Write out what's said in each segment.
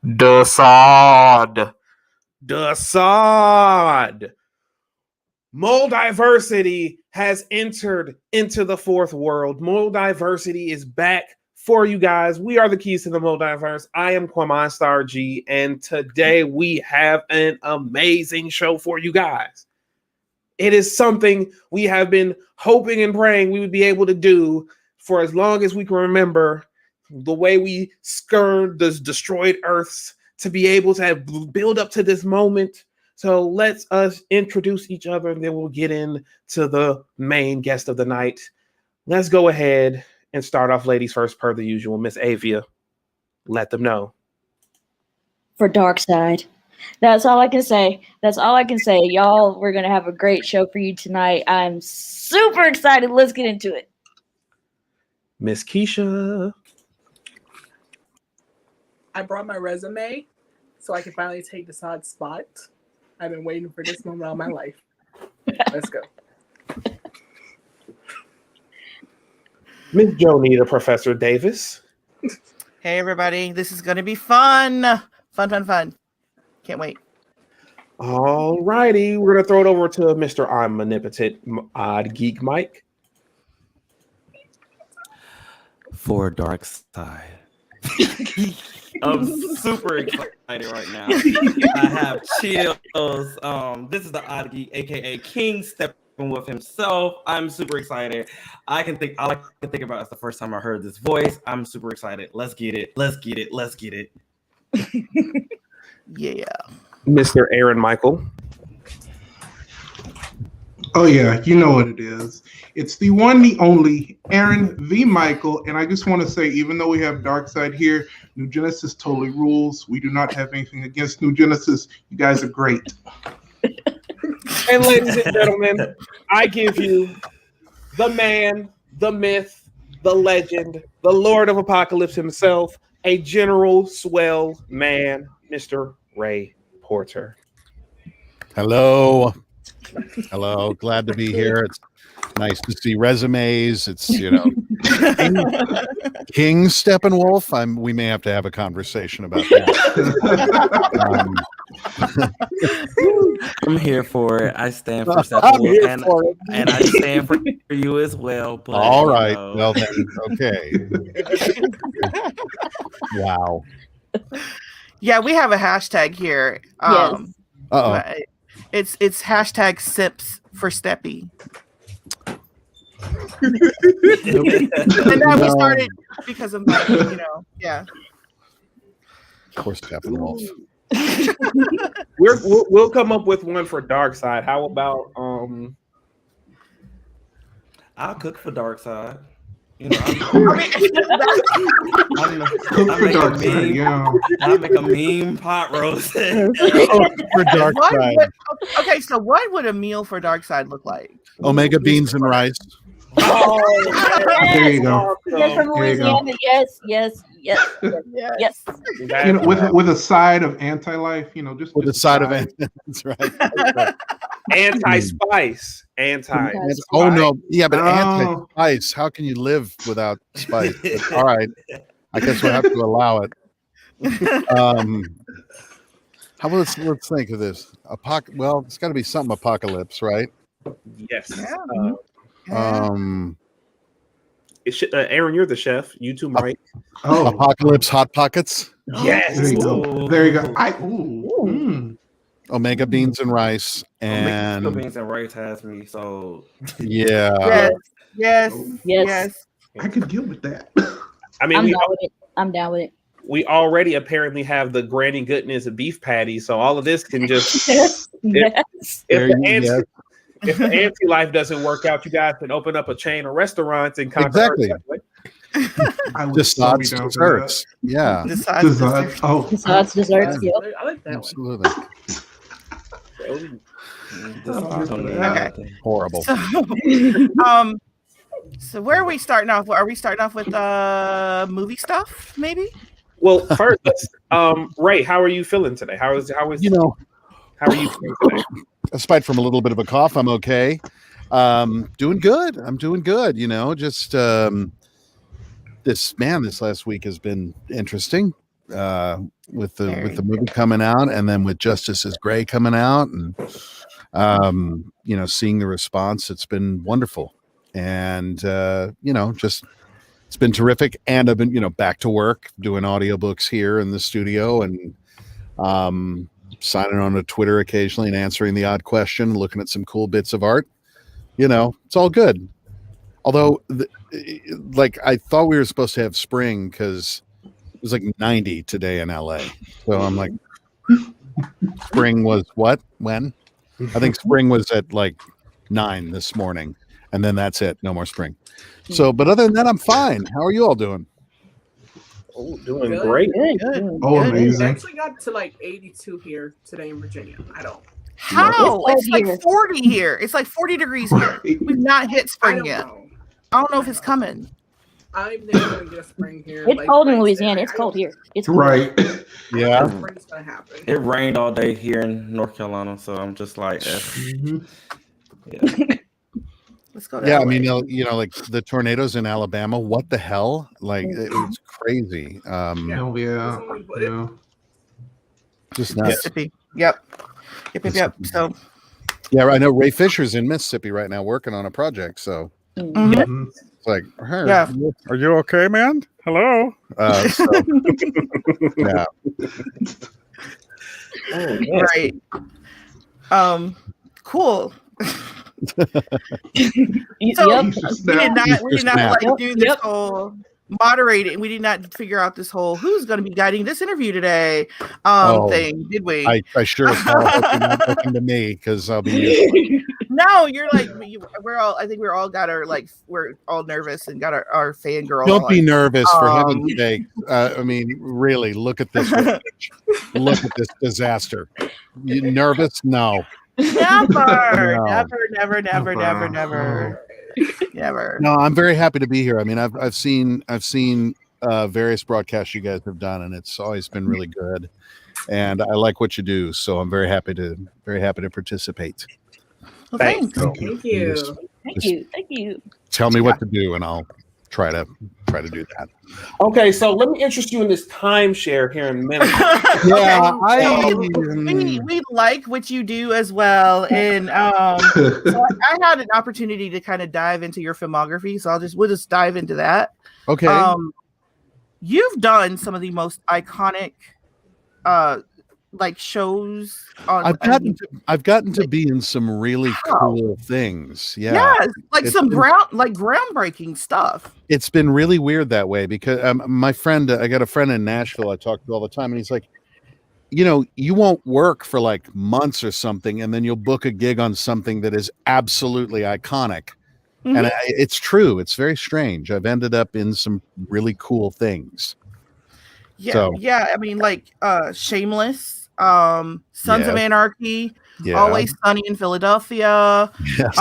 Darkseid. Darkseid. MulDiversity has entered into the fourth world. MulDiversity is back for you guys. We are the keys to the MulDiverse. I am Kwame Star G, and today we have an amazing show for you guys. It is something we have been hoping and praying we would be able to do for as long as we can remember, the way we skirted the destroyed Earths to be able to have build up to this moment. So let's us introduce each other, and then we'll get into the main guest of the night. Let's go ahead and start off ladies first, per the usual. Miss Avia, let them know. For Darkseid. That's all I can say. That's all I can say. Y'all, we're going to have a great show for you tonight. I'm super excited. Let's get into it. Miss Keisha. I brought my resume so I can finally take this odd spot. I've been waiting for this moment all my life. Let's go. Miss Jonita, Professor Davis. Hey, everybody. This is going to be fun. Fun. Can't wait. All righty. We're going to throw it over to Mr. Omnipotent Odd Geek Mike. For Darkseid. I'm super excited right now. I have chills. This is the Odd Geek, aka King, stepping with himself. I'm super excited. All I can think about is the first time I heard this voice. I'm super excited. Let's get it. Yeah. Mr. Aaron Michael. Oh yeah, you know what it is. It's the one, the only Aaron V. Michael, and I just want to say, even though we have Darkseid here, New Genesis totally rules. We do not have anything against New Genesis. You guys are great. And ladies and gentlemen, I give you the man, the myth, the legend, the Lord of Apocalypse himself, a general swell man, Mr. Ray Porter. Hello. Glad to be here. It's nice to see resumes. It's, King Steppenwolf. We may have to have a conversation about that. I'm here for it. I stand for Steppenwolf, and I stand for you as well. But, all right. Well then, okay. Wow. Yeah, we have a hashtag here. Yes. It's hashtag Sips for Steppy. And that we started because of that, yeah. Of course, Steppenwolf. We'll come up with one for Darkseid. How about I'll cook for Darkseid. I make a mean pot roast. For Darkseid. Okay, so what would a meal for Darkseid look like? Omega beans and rice. Oh, there you go. Yes, from Louisiana. Yes. With a side of anti-life, just with a side of that's right. Anti-spice. Oh no, yeah, but anti-spice. How can you live without spice? All right, I guess we'll have to allow it. How about let's think of this. Well, it's got to be something apocalypse, right? Yes. Aaron, you're the chef. You too, Mike. Apocalypse hot pockets. Yes. There you go. Omega beans and rice, and Omega beans and rice has me so. Yeah. Yes. I could deal with that. I mean, I'm down with it. We already apparently have the granny goodness of beef patty, so all of this can just. If the anti-life doesn't work out, you guys can open up a chain of restaurants and conquer. Exactly. Desserts. Desserts. Yeah. Desserts. Desserts. Yeah. I like that Absolutely. Okay. Horrible. So where are we starting off? Are we starting off with movie stuff, maybe? Well, first, Ray, how are you feeling today? How are you feeling today? Aside from a little bit of a cough, I'm okay. Doing good. I'm doing good. Just this last week has been interesting. with the movie coming out, and then with Justice is Gray coming out, and seeing the response, it's been wonderful. And just it's been terrific. And I've been back to work doing audiobooks here in the studio, and signing on to Twitter occasionally and answering the odd question, looking at some cool bits of art. It's all good. Although I thought we were supposed to have spring because it was like 90 today in LA. So I'm like, spring was what? When? I think spring was at like 9 this morning, and then that's it. No more spring. So, but other than that, I'm fine. How are you all doing? Oh, doing Good. great. Good. Oh, It amazing. actually got to like 82 here today in Virginia. I don't. How? It's It's like here. 40 here. It's like 40 degrees here. We've not hit I spring don't yet. know. I don't know if it's coming. I'm never gonna get a spring here. It's like cold in Frank Louisiana. said. It's I cold don't- here. It's cold. Right. Yeah. Spring's gonna happen. It rained all day here in North Carolina, so I'm just like, Mhm. yeah. Let's go. Yeah, that I mean, way. like the tornadoes in Alabama. What the hell? Like, it was crazy. Hell yeah. That's when we put it. Yeah. Just nuts. Mississippi. Yep. So Yeah, I know Ray Fisher's in Mississippi right now working on a project. So Mhm. Mhm. it's like, hey, Yeah. are you okay, man? Hello. Yeah. Oh, yes. right. Cool. So Yep. we did not Snap. like do this Yep. whole moderate it. We did not figure out this whole who's going to be guiding this interview today Oh, thing, did we? I sure as hell hope you're not looking to me because I'll be. No, you're like we're all. I think we're all got our we're all nervous and got our fangirl. Don't be on. nervous, for Um, heaven's sake. I mean, really, look at this. Look at this disaster. You nervous? No. Never, No. never, never. No, I'm very happy to be here. I mean, I've seen various broadcasts you guys have done, and it's always been really good. And I like what you do, so I'm very happy to participate. Well, Thanks. thanks. Thank you. Thank you. Tell me what to do, and I'll try to do that. Okay, so let me interest you in this timeshare here in a minute. Yeah, we like what you do as well, and so I had an opportunity to kind of dive into your filmography, so we'll just dive into that. okay. You've done some of the most iconic shows on. I've gotten to be in some really Wow. cool things. Yeah. Yes, like It's some been- groundbreaking stuff. It's been really weird that way because my friend, I got a friend in Nashville I talk to all the time, and he's like, you won't work for like months or something, and then you'll book a gig on something that is absolutely iconic. Mhm. And it's true. It's very strange. I've ended up in some really cool things. Yeah, So- yeah. I mean, like Shameless, Sons of Yeah. Anarchy, Yeah. Always Sunny in Philadelphia. Yes.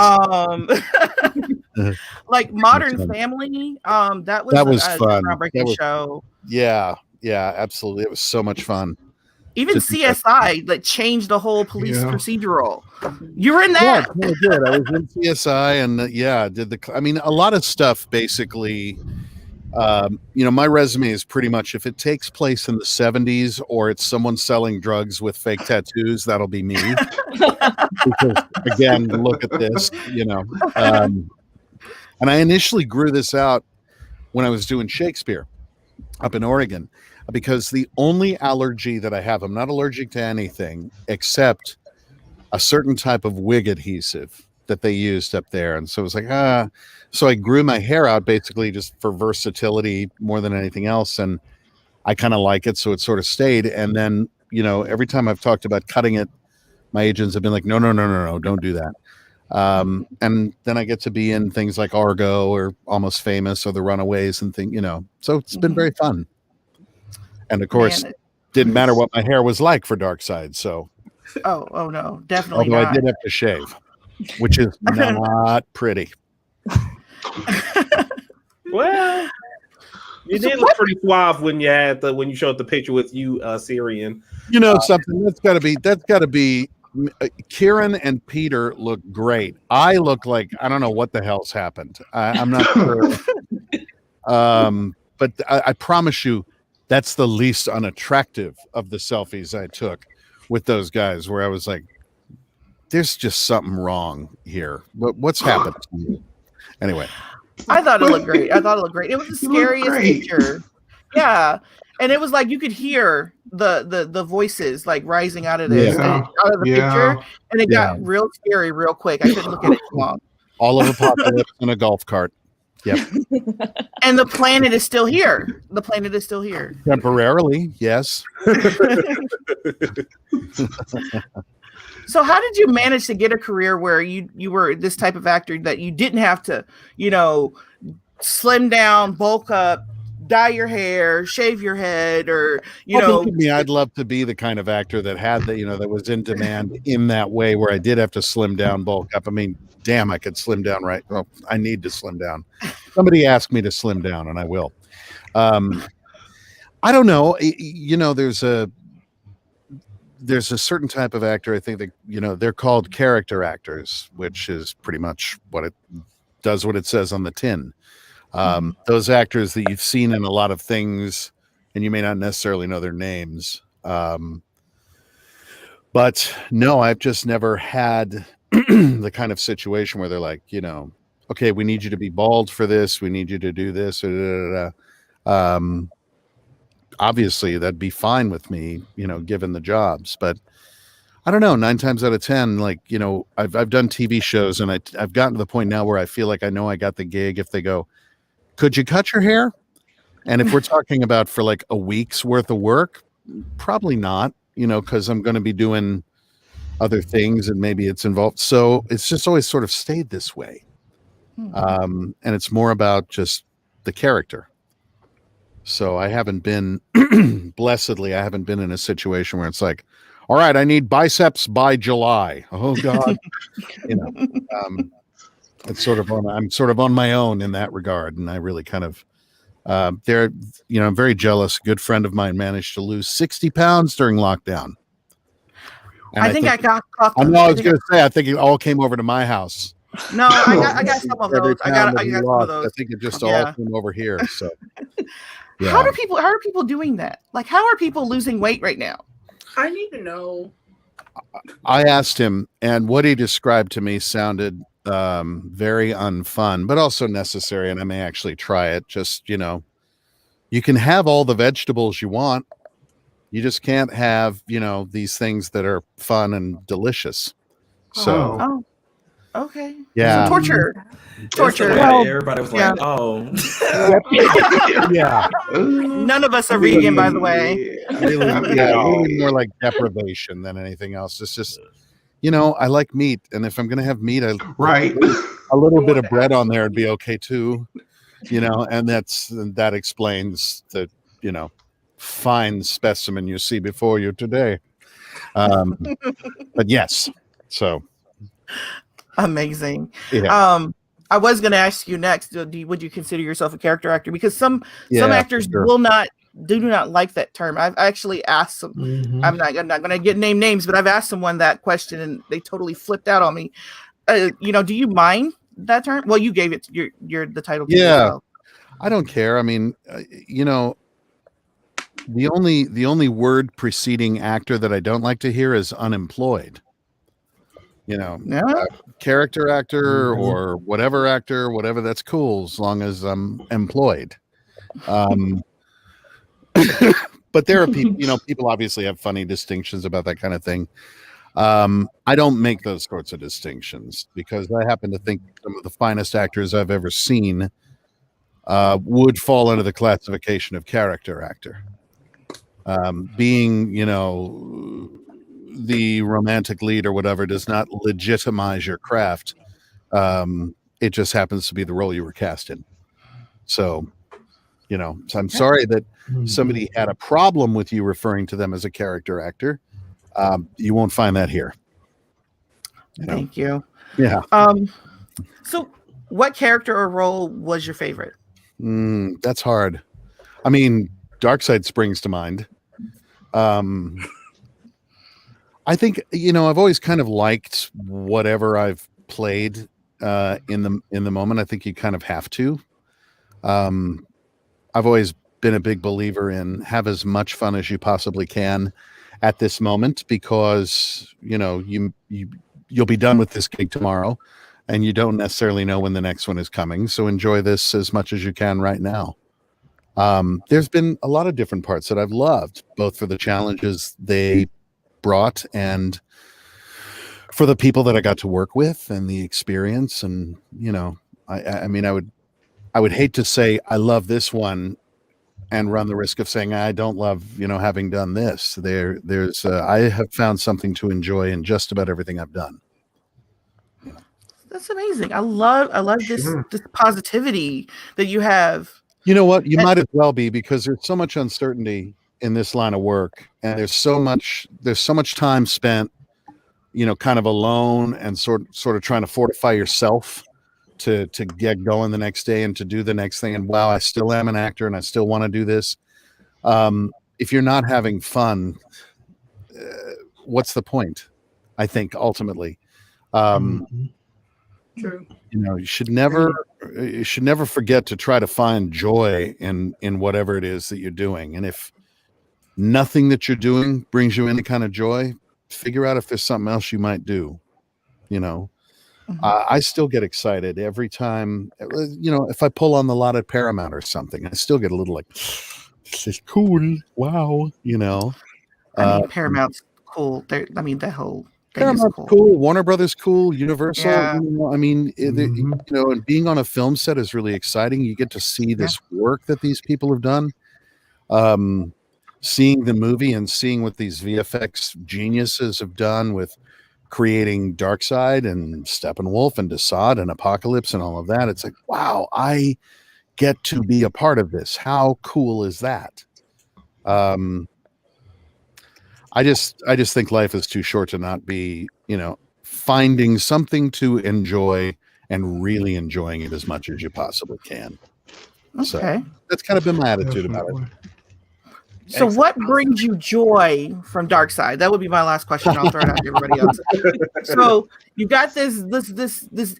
Like Modern fun. Family. That That was was a fun. groundbreaking That was- show. Yeah. Yeah. Absolutely. It was so much fun. Even to do that. CSI that changed the whole police Yeah. procedural. You were in Yeah, that. I did. I was in CSI, and did I mean, a lot of stuff basically. My resume is pretty much if it takes place in the 70s or it's someone selling drugs with fake tattoos, that'll be me. Because again, look at this, and I initially grew this out when I was doing Shakespeare up in Oregon, because the only allergy that I have, I'm not allergic to anything except a certain type of wig adhesive that they used up there. And so it was like, so I grew my hair out basically just for versatility more than anything else. And I kind of like it. So it sort of stayed. And then, every time I've talked about cutting it, my agents have been like, no, don't do that. And then I get to be in things like Argo or Almost Famous or The Runaways and so it's been very fun. And of course, Man, didn't matter what my hair was like for Darkseid. So oh no, definitely although not. I did have to shave, which is not pretty. Well, you did look pretty suave when you showed the picture with you, Syrian. Something that's got to be Kieran and Peter look great. I look like I don't know what the hell's happened. I'm not sure. But I promise you, that's the least unattractive of the selfies I took with those guys, where I was like, there's just something wrong here. What's happened to you? Anyway. I thought it looked great. It was the You look scariest great. picture. Yeah. And it was like you could hear the voices like rising out of this out of the picture. And it got real scary real quick. I couldn't look at it too long. All of Apocalypse in a golf cart. Yep. And the planet is still here. Temporarily, yes. So how did you manage to get a career where you were this type of actor that you didn't have to, slim down, bulk up, dye your hair, shave your head, or believe me, I'd love to be the kind of actor that had that was in demand in that way, where I did have to slim down, bulk up. I mean, damn, I could slim down, right? Well, I need to slim down. Somebody asked me to slim down, and I will. I don't know. There's a certain type of actor, I think, that they're called character actors, which is pretty much what it does, what it says on the tin. Those actors that you've seen in a lot of things, and you may not necessarily know their names. But no, I've just never had the kind of situation where they're like, okay, we need you to be bald for this. We need you to do this. Obviously that'd be fine with me, given the jobs, but I don't know, 9 times out of 10, like, I've done TV shows, and I've gotten to the point now where I feel like I know I got the gig if they go, could you cut your hair? And if we're talking about for like a week's worth of work, probably not, because I'm going to be doing other things and maybe it's involved. So it's just always sort of stayed this way. And it's more about just the character. So I haven't been, blessedly, I haven't been in a situation where it's like, all right, I need biceps by July. Oh God. It's sort of I'm sort of on my own in that regard. And I really kind of, I'm very jealous. A good friend of mine managed to lose 60 pounds during lockdown. And I think I got caught. I was going to say, I think it all came over to my house. No, I got some of those. I got some of those. I think it just all came over here. So yeah. How are people doing that? Like, how are people losing weight right now? I need to know. I asked him, and what he described to me sounded very unfun, but also necessary. And I may actually try it. Just, you can have all the vegetables you want. You just can't have, these things that are fun and delicious. So, okay. Yeah. So torture. Everybody was like, oh. Yeah. None of us are vegan, by the way. Really more like deprivation than anything else. It's just, I like meat. And if I'm going to have meat, a little bit of bread on there would be okay too. And that explains the, fine specimen you see before you today. But yes, so. Amazing. Yeah. I was going to ask you next, would you consider yourself a character actor? Because some actors do not like that term. I've actually asked some, I'm not going to get names, but I've asked someone that question and they totally flipped out on me. Do you mind that term? Well, you gave it you're the title. Yeah. I don't care. I mean, the only word preceding actor that I don't like to hear is unemployed. Character actor or whatever actor, whatever, that's cool as long as I'm employed. But there are people, people obviously have funny distinctions about that kind of thing. I don't make those sorts of distinctions because I happen to think some of the finest actors I've ever seen would fall under the classification of character actor. Being, the romantic lead or whatever does not legitimize your craft. It just happens to be the role you were cast in. So, so I'm sorry that somebody had a problem with you referring to them as a character actor. You won't find that here. Thank you. Yeah. So what character or role was your favorite? That's hard. I mean, Darkseid springs to mind. I think, I've always kind of liked whatever I've played in the moment. I think you kind of have to. I've always been a big believer in have as much fun as you possibly can at this moment, because you'll be done with this gig tomorrow and you don't necessarily know when the next one is coming. So enjoy this as much as you can right now. There's been a lot of different parts that I've loved, both for the challenges they brought and for the people that I got to work with and the experience. And, I mean, I would hate to say I love this one and run the risk of saying I don't love, having done this. I have found something to enjoy in just about everything I've done. That's amazing. I love this positivity that you have. You know what? You might as well be, because there's so much uncertainty in this line of work, and there's so much time spent, kind of alone and sort of trying to fortify yourself to get going the next day and to do the next thing. And wow, I still am an actor and I still want to do this. If you're not having fun, what's the point? I think ultimately, True. you should never forget to try to find joy in whatever it is that you're doing. And if nothing that you're doing brings you any kind of joy, figure out if there's something else you might do. I still get excited every time, if I pull on the lot at Paramount or something. I still get a little like, this is cool. Wow. Paramount's cool. The whole thing Paramount's is cool. Warner Brothers cool. Universal. Yeah. And being on a film set is really exciting. You get to see this work that these people have done. Seeing the movie and seeing what these VFX geniuses have done with creating Darkseid and Steppenwolf and Desaad and Apocalypse and all of that. It's like, wow, I get to be a part of this. How cool is that? I just think life is too short to not be, finding something to enjoy and really enjoying it as much as you possibly can. Okay. So that's kind of been my attitude about it. So what brings you joy from Darkseid? That would be my last question. I'll throw it out to everybody else. So you got this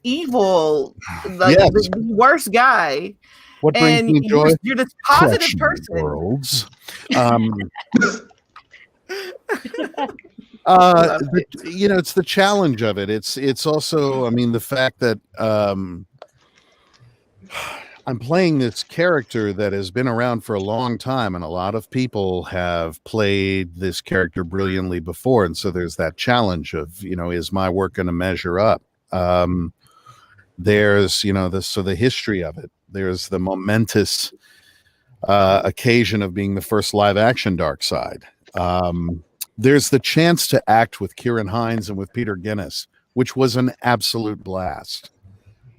evil, the worst guy. What brings me joy? You're this positive person. Worlds. It's the challenge of it. It's also, the fact that I'm playing this character that has been around for a long time, and a lot of people have played this character brilliantly before. And so there's that challenge of, is my work going to measure up? There's, the history of it. There's the momentous occasion of being the first live action Darkseid. There's the chance to act with Kieran Hines and with Peter Guinness, which was an absolute blast.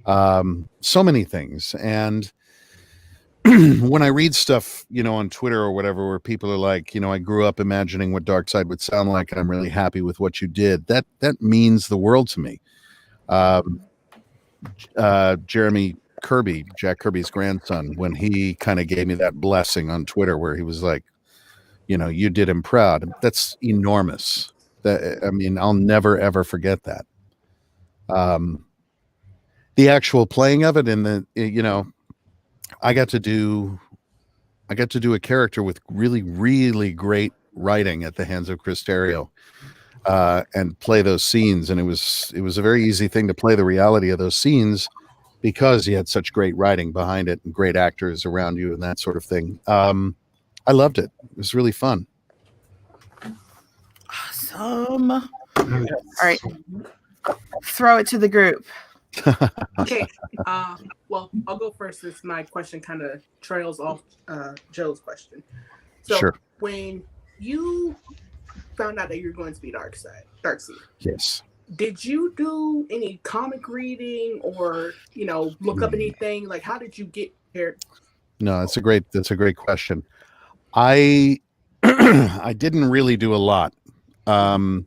So many things. And when I read stuff, on Twitter or whatever, where people are like, I grew up imagining what Darkseid would sound like, and I'm really happy with what you did. That means the world to me. Jeremy Kirby, Jack Kirby's grandson, when he kind of gave me that blessing on Twitter, where he was like, you did him proud. That's enormous. I'll never, ever forget that. The actual playing of it, and I got to do a character with really, really great writing at the hands of Chris Terrio, and play those scenes. And it was a very easy thing to play the reality of those scenes, because you had such great writing behind it and great actors around you and that sort of thing. I loved it. It was really fun. Awesome. All right. Throw it to the group. Okay. Well, I'll go first, since my question kind of trails off Joe's question. So Sure. When you found out that you were going to be Darkseid, Yes. did you do any comic reading or look up anything? Like, how did you get here? No, that's a great question. I didn't really do a lot. I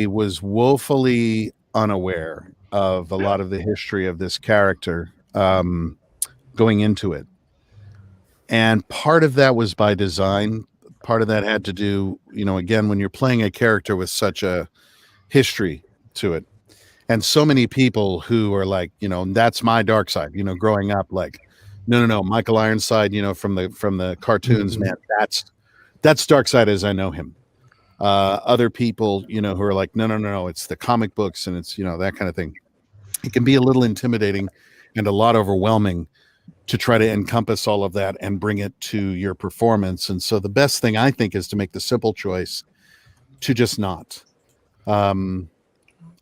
was woefully unaware of a lot of the history of this character going into it. And part of that was by design. Part of that had to do, again, when you're playing a character with such a history to it, and so many people who are like, that's my Darkseid, growing up, like, no, Michael Ironside, from the cartoons, man, that's Darkseid as I know him. Other people, who are like, no, it's the comic books and it's, that kind of thing. It can be a little intimidating and a lot overwhelming to try to encompass all of that and bring it to your performance. And so the best thing I think is to make the simple choice to just not. I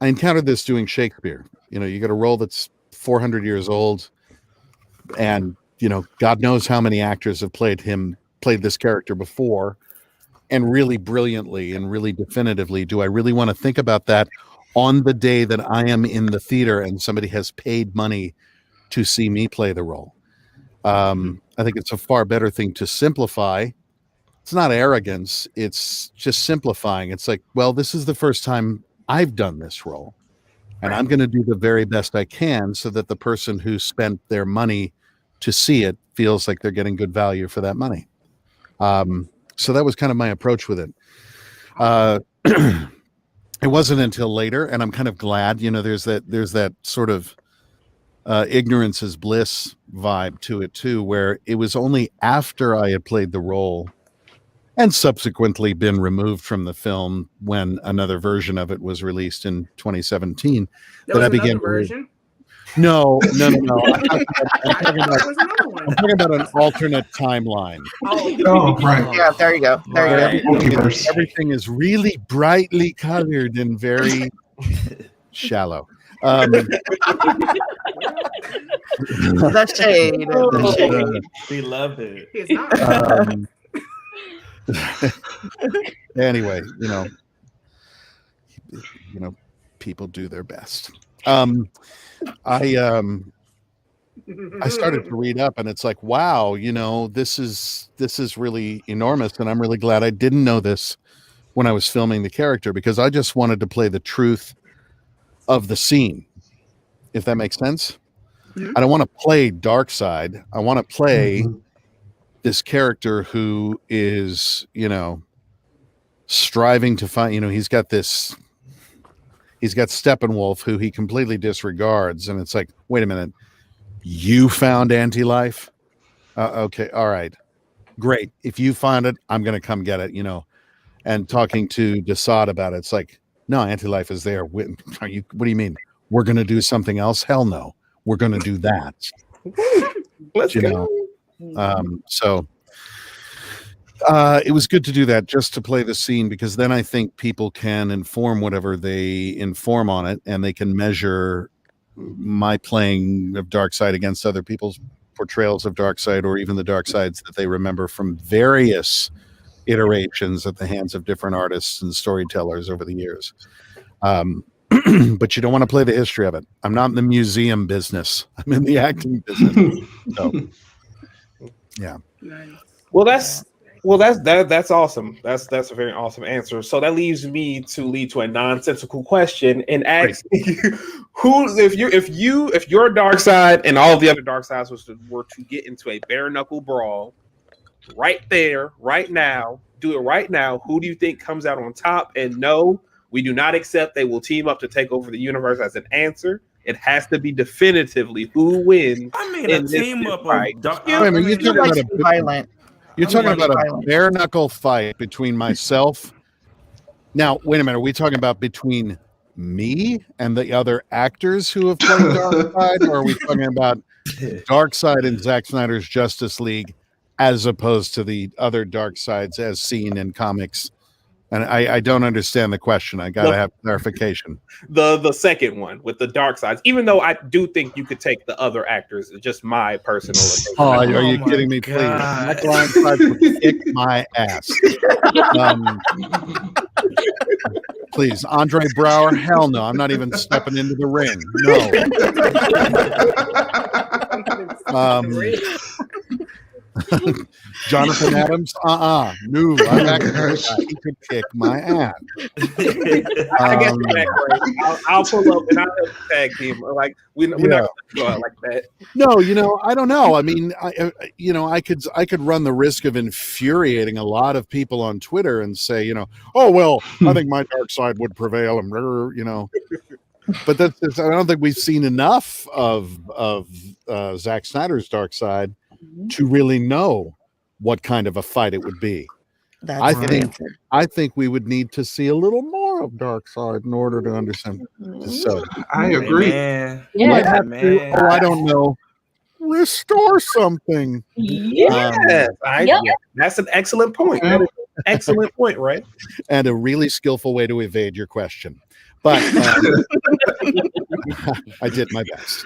encountered this doing Shakespeare. You got a role that's 400 years old, and God knows how many actors have played this character before, and really brilliantly and really definitively. Do I really want to think about that on the day that I am in the theater and somebody has paid money to see me play the role? I think it's a far better thing to simplify. It's not arrogance. It's just simplifying. It's like, well, this is the first time I've done this role, and I'm going to do the very best I can so that the person who spent their money to see it feels like they're getting good value for that money. So that was kind of my approach with it. It wasn't until later, and I'm kind of glad, there's that sort of ignorance is bliss vibe to it too, where it was only after I had played the role and subsequently been removed from the film when another version of it was released in 2017 that I began. Version? No. I'm talking about an alternate timeline. Oh, right. Yeah, there you go. Everything is really brightly colored and very shallow. The shade. We love it. Anyway, people do their best. I started to read up, and it's like, wow, this is really enormous, and I'm really glad I didn't know this when I was filming the character, because I just wanted to play the truth of the scene, if that makes sense. I don't want to play Darkseid. I want to play this character who is, striving to find, he's got Steppenwolf, who he completely disregards. And it's like, wait a minute, you found anti-life? Okay. All right, great. If you find it, I'm going to come get it, and talking to Darkseid about it. It's like, no, anti-life is there. What do you mean? We're going to do something else? Hell no. We're going to do that. Let's go. So it was good to do that, just to play the scene, because then I think people can inform whatever they inform on it, and they can measure my playing of Darkseid against other people's portrayals of Darkseid, or even the Darkseids that they remember from various iterations at the hands of different artists and storytellers over the years. But you don't want to play the history of it. I'm not in the museum business. I'm in the acting business. So, yeah. Well, that's awesome. That's a very awesome answer. So that leads me to lead to a nonsensical question and ask you, if your Darkseid and all the other Darkseids were to get into a bare knuckle brawl right there, right now, do it right now, who do you think comes out on top? And no, we do not accept they will team up to take over the universe as an answer. It has to be definitively who wins. I mean, a team up right. You're talking about a bare knuckle fight between myself. Now, wait a minute. Are we talking about between me and the other actors who have played Darkseid, or are we talking about Darkseid in Zack Snyder's Justice League as opposed to the other Darkseids as seen in comics? And I don't understand the question. I gotta have clarification. The second one with the Darkseids, even though I do think you could take the other actors, it's just my personal opinion. Oh, are you kidding me? Please, that Darkseid would kick my ass. Please, Andre Brower? Hell no! I'm not even stepping into the ring. No. Jonathan Adams? No. I'm actually, he could kick my ass. I guess I'll pull up and I'll tag team. Like we're not going to go out like that. No, I don't know. I mean, I could run the risk of infuriating a lot of people on Twitter and say, oh well, I think my Darkseid would prevail, and But I don't think we've seen enough of Zack Snyder's Darkseid to really know what kind of a fight it would be. I think we would need to see a little more of Darkseid in order to understand. So I agree. I don't know. Restore something. That's an excellent point. That is an excellent point, right? And a really skillful way to evade your question. But I did my best.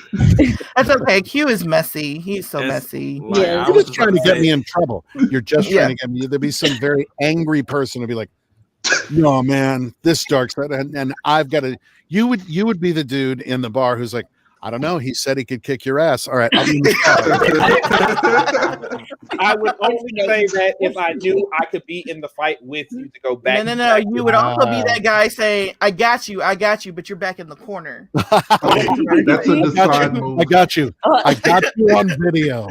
That's okay. Q is messy. He's so messy. You're just trying to get me in trouble. You're just trying to get me. There'd be some very angry person who'd be like, "No, man, this Darkseid," and I've got to. You would be the dude in the bar who's like, I don't know. He said he could kick your ass. All right. I'll be I would only say that if I knew I could be in the fight with you to go back. No. You would also be that guy saying, I got you, but you're back in the corner. That's a decide move. I got you. I got you on video.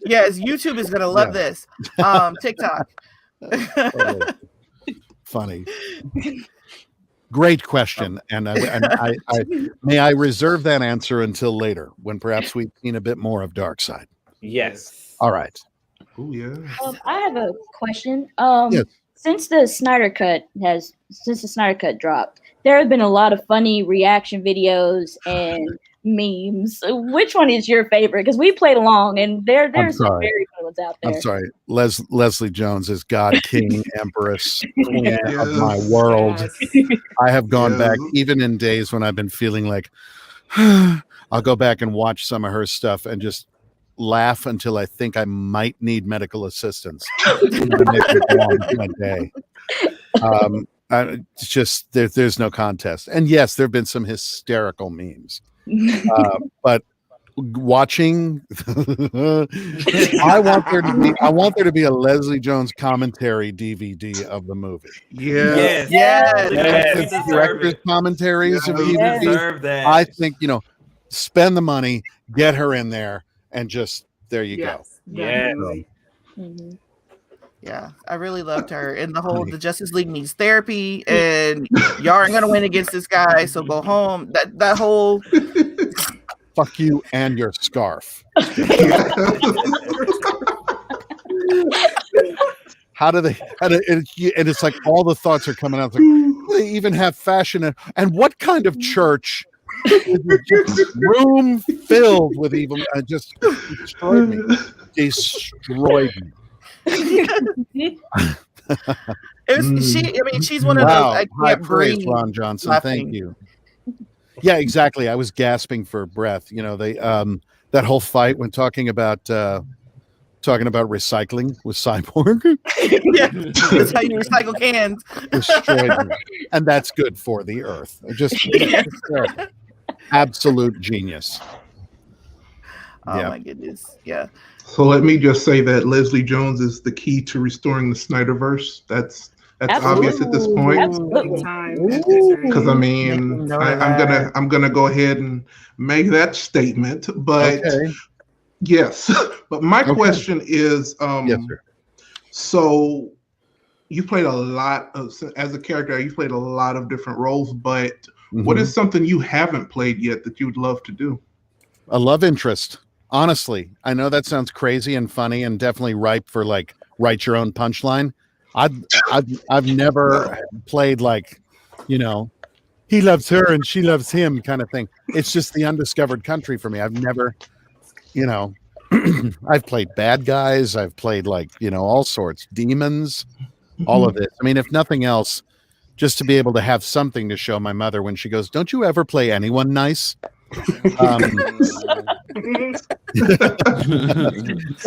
Yes, YouTube is going to love this. TikTok. Funny. Great question, and I may I reserve that answer until later, when perhaps we've seen a bit more of Darkseid. Yes. All right. Oh yeah. I have a question. Yes. Since the Snyder Cut dropped, there have been a lot of funny reaction videos and memes. Which one is your favorite? Because we played along, and there's some very good ones out there. I'm sorry. Leslie Jones is God, King, Empress, Queen of my world. I have gone back, even in days when I've been feeling like, I'll go back and watch some of her stuff and just laugh until I think I might need medical assistance. My day. It's just there's no contest. And yes, there have been some hysterical memes. But watching, I want there to be a Leslie Jones commentary DVD of the movie. Yes. Director's commentaries of DVD. I think spend the money, get her in there, and just there you go. Yeah. Yeah, I really loved her. And the Justice League needs therapy, and y'all aren't gonna win against this guy, so go home. That whole fuck you and your scarf. And it's like all the thoughts are coming out. Like, they even have fashion, and what kind of church is just room filled with evil? Just destroyed me. She's one of those. I high can't praise, breathe. Ron Johnson. Laughing. Thank you. Yeah, exactly. I was gasping for breath. They that whole fight when talking about recycling with Cyborg. Yeah, that's how you recycle cans. Destroyed me. And that's good for the earth. Absolute genius. Oh my goodness. Yeah. So let me just say that Leslie Jones is the key to restoring the Snyderverse. That's obvious at this point. Because I'm gonna go ahead and make that statement. But yes. But my question is, yes, sir. So you played as a character, you played a lot of different roles, but what is something you haven't played yet that you would love to do? A love interest. Honestly, I know that sounds crazy and funny and definitely ripe for like write your own punchline. I've never played like, he loves her and she loves him kind of thing. It's just the undiscovered country for me. I've never, I've played bad guys. I've played like, all sorts, demons, all of this. I mean, if nothing else, just to be able to have something to show my mother when she goes, "Don't you ever play anyone nice?" That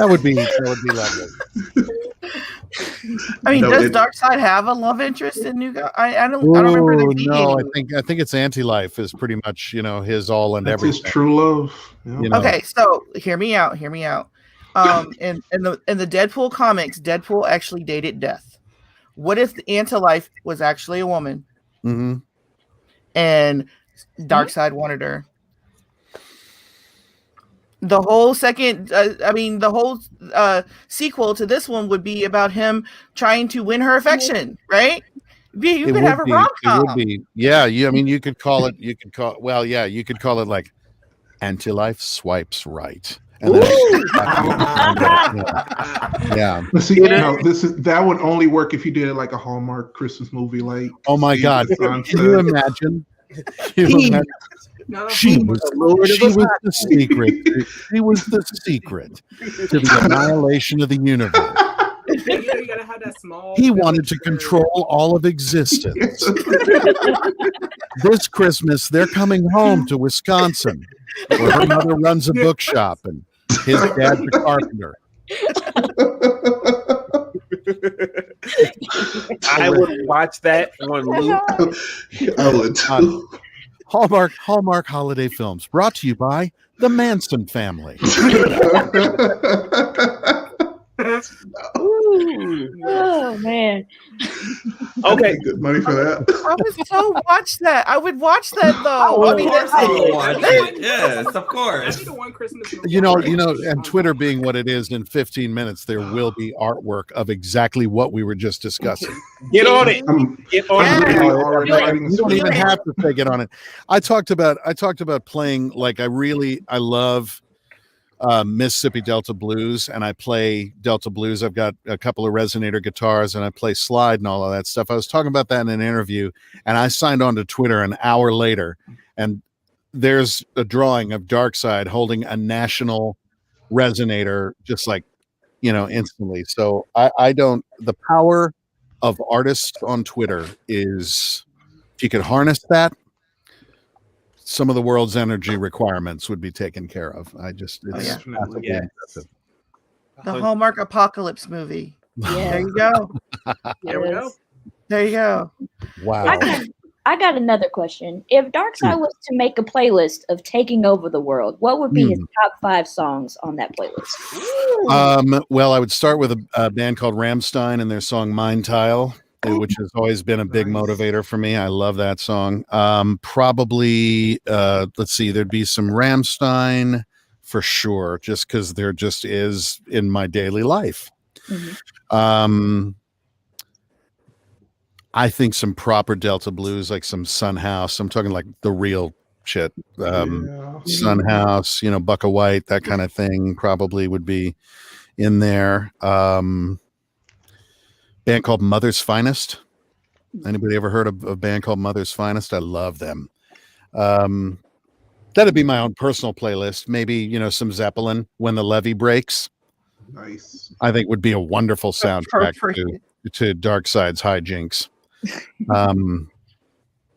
would be lovely. I mean, does Darkseid have a love interest in New God? I don't remember the being. No, I think it's Anti-Life is pretty much his all and everything. His true love. Yeah. Okay, so hear me out. In the Deadpool comics, Deadpool actually dated Death. What if the Anti-Life was actually a woman? Mm-hmm. And Darkseid wanted her. The whole sequel to this one would be about him trying to win her affection, right? You could have a rom com. It would be. Yeah. I mean, you could call it. You could call. Well, yeah. You could call it like Anti-Life Swipes Right. And then yeah. See, that would only work if you did it like a Hallmark Christmas movie, like. Oh my God! Can you imagine? She was the secret. She was the secret to the annihilation of the universe. You gotta have that small. He wanted to control all of existence. This Christmas, they're coming home to Wisconsin, where her mother runs a bookshop and his dad's a carpenter. I would watch that on loop. I would too. Hallmark holiday films brought to you by the Manson family. Oh man. Okay, good money for that. I would so watch that. I would watch that though. Of course I would watch it. Yes, of course. You know, and Twitter being what it is, in 15 minutes there will be artwork of exactly what we were just discussing. Get on it. Get on it. You don't even have to say get on it. I talked about playing, like, I love Mississippi Delta Blues, and I play Delta Blues. I've got a couple of resonator guitars, and I play slide and all of that stuff. I was talking about that in an interview, and I signed on to Twitter an hour later, and there's a drawing of Darkseid holding a national resonator, just like, instantly. So the power of artists on Twitter is, if you could harness that, some of the world's energy requirements would be taken care of. The Hallmark Apocalypse movie. Yeah. There you go. There we go. There you go. Wow. I got another question. If Darkseid was to make a playlist of taking over the world, what would be his top 5 songs on that playlist? Well, I would start with a band called Rammstein and their song Mind Tile, which has always been a big motivator for me. I love that song. Probably, let's see, there'd be some Rammstein for sure, just because there just is in my daily life. Mm-hmm. I think some proper Delta Blues, like some Sun House. I'm talking like the real shit. Sun House, Buck of White, that kind of thing probably would be in there. Band called Mother's Finest. Anybody ever heard of a band called Mother's Finest? I love them. That'd be my own personal playlist. Maybe, some Zeppelin, When the Levee Breaks. Nice. I think would be a wonderful soundtrack to Darkseid's hijinks.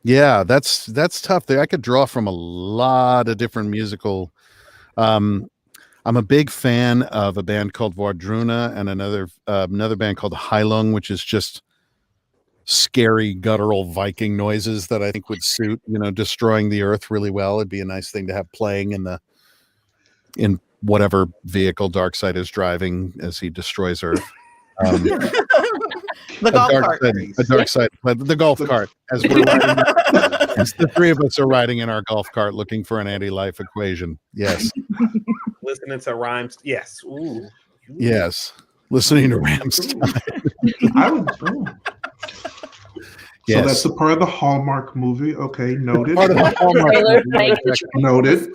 Yeah, that's tough. I could draw from a lot of different musical. I'm a big fan of a band called Vardruna and another band called Heilung, which is just scary guttural Viking noises that I think would suit, destroying the earth really well. It'd be a nice thing to have playing in whatever vehicle Darkseid is driving as he destroys Earth. The golf cart. The golf cart. As we're riding, as the three of us are riding in our golf cart looking for an anti-life equation. Yes. Listening to rhymes. Yes. Ooh. Yes. Listening to Rammstein. I would. Yes. So that's the part of the Hallmark movie. Okay, noted. Part of the Hallmark movie. Noted.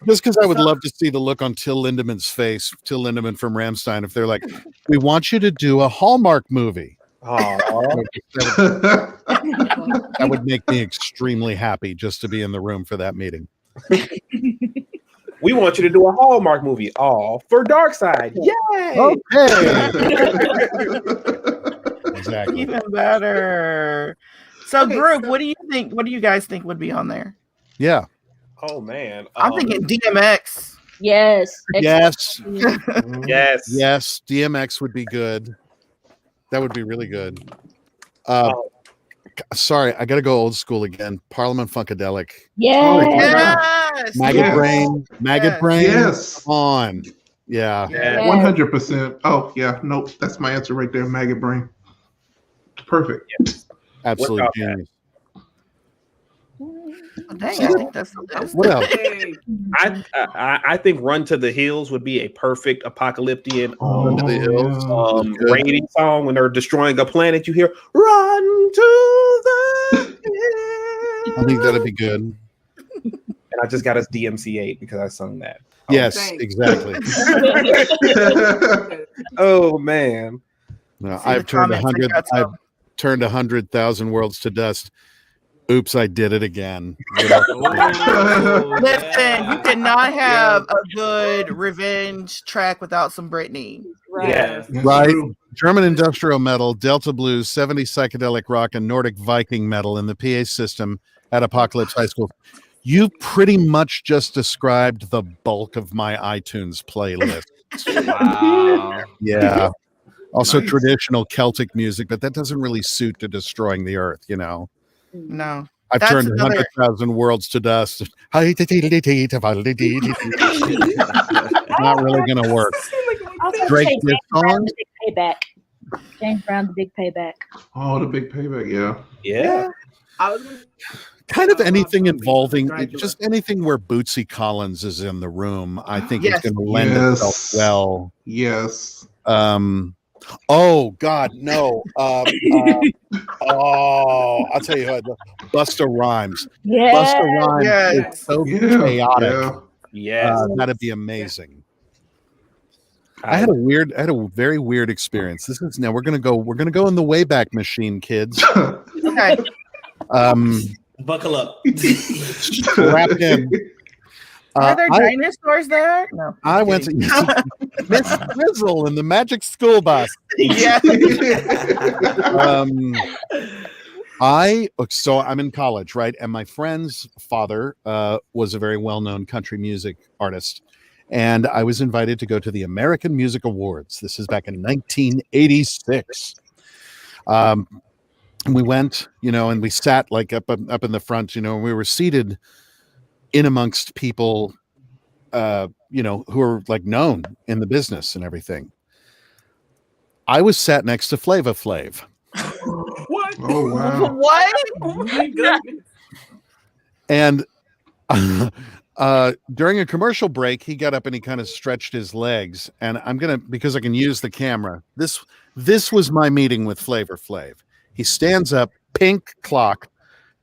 Just because I would love to see the look on Till Lindemann's face, Till Lindemann from Rammstein, if they're like, we want you to do a Hallmark movie. That would make me extremely happy just to be in the room for that meeting. We want you to do a Hallmark movie, all for Darkseid. Yay! Okay. Exactly. Even better. So, group, what do you think? What do you guys think would be on there? Yeah. Oh man, I'm thinking DMX. Yes. Yes. Yes. Yes. DMX would be good. That would be really good. Sorry, I got to go old school again. Parliament Funkadelic. Yes. Maggot Brain. Maggot Brain. Yes. Come on. Yeah. 100%. Oh yeah. Nope. That's my answer right there. Maggot Brain. Perfect. Absolute genius. Oh, dang, I think that's the list. What else? Hey, I think "Run to the Hills" would be a perfect apocalyptic Run to the Hills. Good. raiding song. When they're destroying a planet, you hear "Run to the Hills." I think that'd be good. And I just got us DMC8 because I sung that. Yes, thanks. exactly. Oh man. No, See I've the turned comments, I 100. got some. I've turned 100,000 worlds to dust. Oops, I did it again. Listen, you cannot have a good revenge track without some Britney. Yeah. Right. German industrial metal, Delta blues, 70s psychedelic rock, and Nordic Viking metal in the PA system at Apocalypse High School. You pretty much just described the bulk of my iTunes playlist. Wow. Yeah. Also Nice. traditional Celtic music, but that doesn't really suit to destroying the earth, you know. No. I've That's turned another- 100,000 worlds to dust. Not really gonna work. I'll just Drake say this James Brown, song? the Big Payback. James Brown, the Big Payback. Oh, the big payback, yeah. Yeah. I was gonna- Kind of anything Dracula. involving Dracula. just anything where Bootsy Collins is in the room, I think Yes. is going to lend itself well. Yes. Oh God, no. I'll tell you what, Busta Rhymes. Yeah. Busta Rhymes Yes. is so Yeah. chaotic. Yeah. Yes. That'd be amazing. I had a very weird experience. We're gonna go in the Wayback Machine, kids. Okay. Buckle up. Strap in. Are there I dinosaurs there? No. I went to Miss Frizzle in the Magic School Bus. Yeah. So I'm in college, right? And my friend's father was a very well-known country music artist. And I was invited to go to the American Music Awards. This is back in 1986. We went, and we sat like up in the front, and we were seated in amongst people, who are like known in the business and everything. I was sat next to Flava Flav. What? Oh, wow. What? Oh my goodness. And during a commercial break, he got up and he kind of stretched his legs. And because I can use the camera, this was my meeting with Flavor Flav. He stands up, pink clock,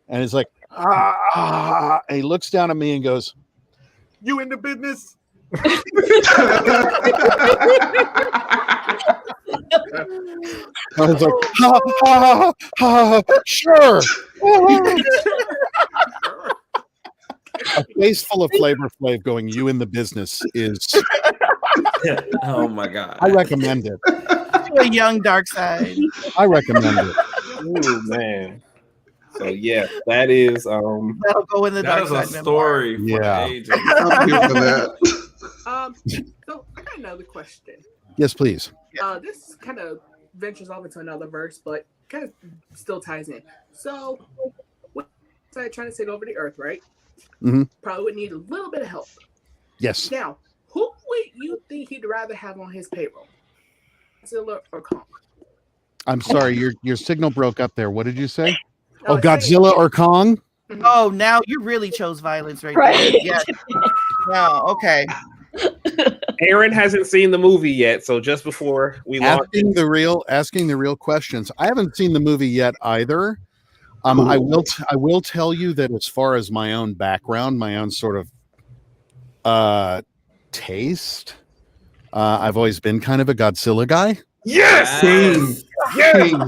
and he's like, and he looks down at me and goes, "You in the business?" I was like, ha, ha, ha, ha, sure. A face full of Flavor Flav going, "You in the business" is, Oh my god. I recommend it. A young Darkseid. I recommend it. Oh man. So yeah, that is That'll go in the That is a Darkseid memoir. story for Yeah. ages. I'm here for that. So I got another question. Yes, please. This kind of ventures off into another verse, but kind of still ties in. So, what I trying to save over the earth, right? Mhm. Probably would need a little bit of help. Yes. Now, who would you think he'd rather have on his payroll? Godzilla or Kong? I'm sorry, your signal broke up there. What did you say? Oh, it's saying- Godzilla or Kong? Oh, now you really chose violence right Right. there. Yeah. No, okay. Aaron hasn't seen the movie yet, so just before we launch, Asking the real questions. I haven't seen the movie yet either. I will tell you that as far as my own background, my own sort of taste, I've always been kind of a Godzilla guy. yes, King. King.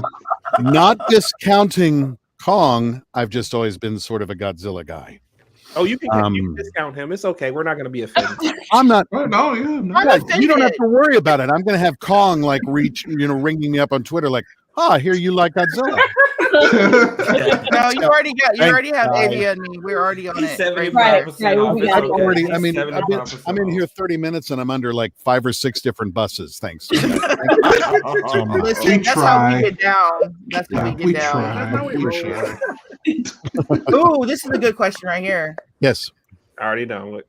Not discounting Kong, I've just always been sort of a Godzilla guy. Oh, you can discount him. It's okay. We're not going to be offended. I'm not. Oh, no, yeah. No. I'm Yeah, offended. you don't have to worry about it. I'm going to have Kong like ringing me up on Twitter like, I hear you like Godzilla. No, you already have God. Avia and me. We're already on it. 75% Right, off. we got It's it. okay. I mean, I've 75% I'm in off. here 30 minutes and I'm under like 5 or 6 different buses. Thanks. Listen, We that's how try. we get down. That's how Yeah, we we get down. That's how try. we We roll. try. Ooh, this is a good question right here. Yes. I already know. Look.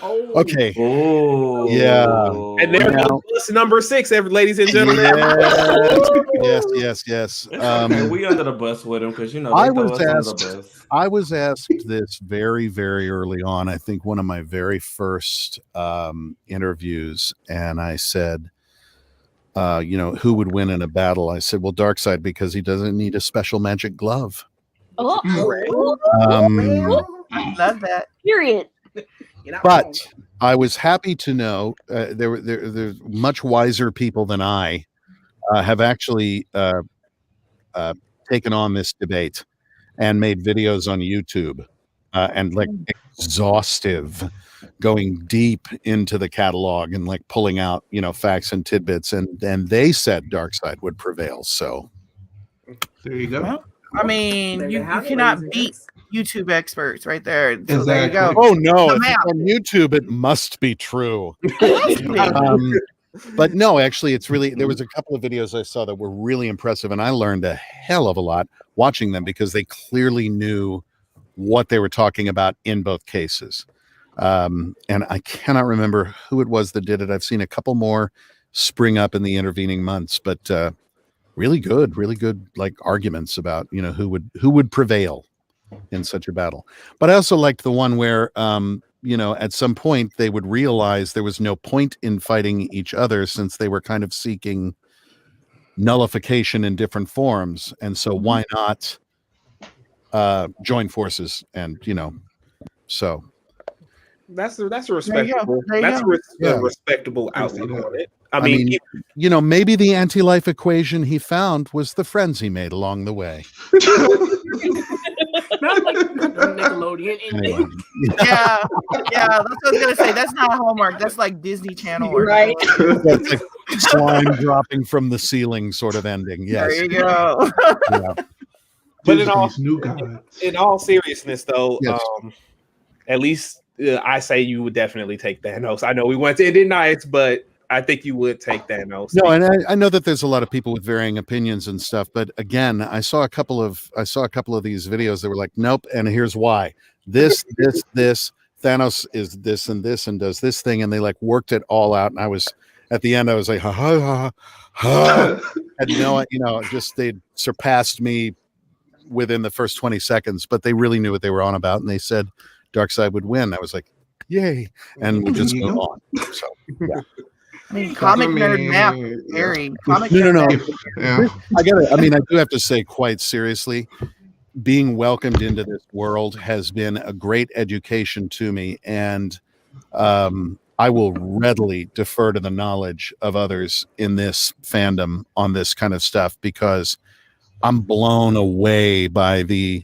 Oh, Okay. Oh, Yeah. And there Now- goes bus number 6, ladies and gentlemen. Yes. it's okay. We under the bus with him because they I throw was us under asked- the bus. I was asked this very, very early on. I think one of my very first interviews, and I said, who would win in a battle? I said, well, Darkseid, because he doesn't need a special magic glove. Oh, I love that. period. you're not But wrong. I was happy to know there's much wiser people than I have actually taken on this debate and made videos on YouTube and like exhaustive, going deep into the catalog and like pulling out facts and tidbits, and they said Darkseid would prevail. So There you go. Well, I mean, There you have it, cannot ladies and beat gents. YouTube experts right there. So there you go. Exactly. oh no, The if map. it's on YouTube, it must be true. But no, actually, it's really, there was a couple of videos I saw that were really impressive, and I learned a hell of a lot watching them because they clearly knew what they were talking about in both cases. And I cannot remember who it was that did it. I've seen a couple more spring up in the intervening months, but really good like arguments about who would prevail in such a battle. But I also liked the one where at some point they would realize there was no point in fighting each other since they were kind of seeking nullification in different forms, and so why not join forces? And so That's a respectable. There you That's go. a respectable outlook on it. I I mean, mean, maybe the anti-life equation he found was the friends he made along the way. Not like Nickelodeon. Anyway. Yeah, that's what I was gonna say. That's not Hallmark. That's like Disney Channel, or Right. That's like slime dropping from the ceiling sort of ending. Yes. There you go. Yeah. But in all- Disney's new gods. in all seriousness, though, Yes. at least I say you would definitely take Thanos. I know we went to Indian Nights, but I think you would take Thanos. No, and I know that there's a lot of people with varying opinions and stuff, but again, I saw a couple of these videos that were like, nope, and here's why. This, Thanos is this and does this thing, and they like worked it all out. And I was at the end, I was like, ha ha ha ha. Had just they surpassed me within the first 20 seconds, but they really knew what they were on about, and they said Darkseid would win. I was like, yay, and we just go on. So yeah. I mean, comic nerd map. Very comic nerd No. map. Yeah. I do have to say, quite seriously, being welcomed into this world has been a great education to me, and I will readily defer to the knowledge of others in this fandom on this kind of stuff, because I'm blown away by the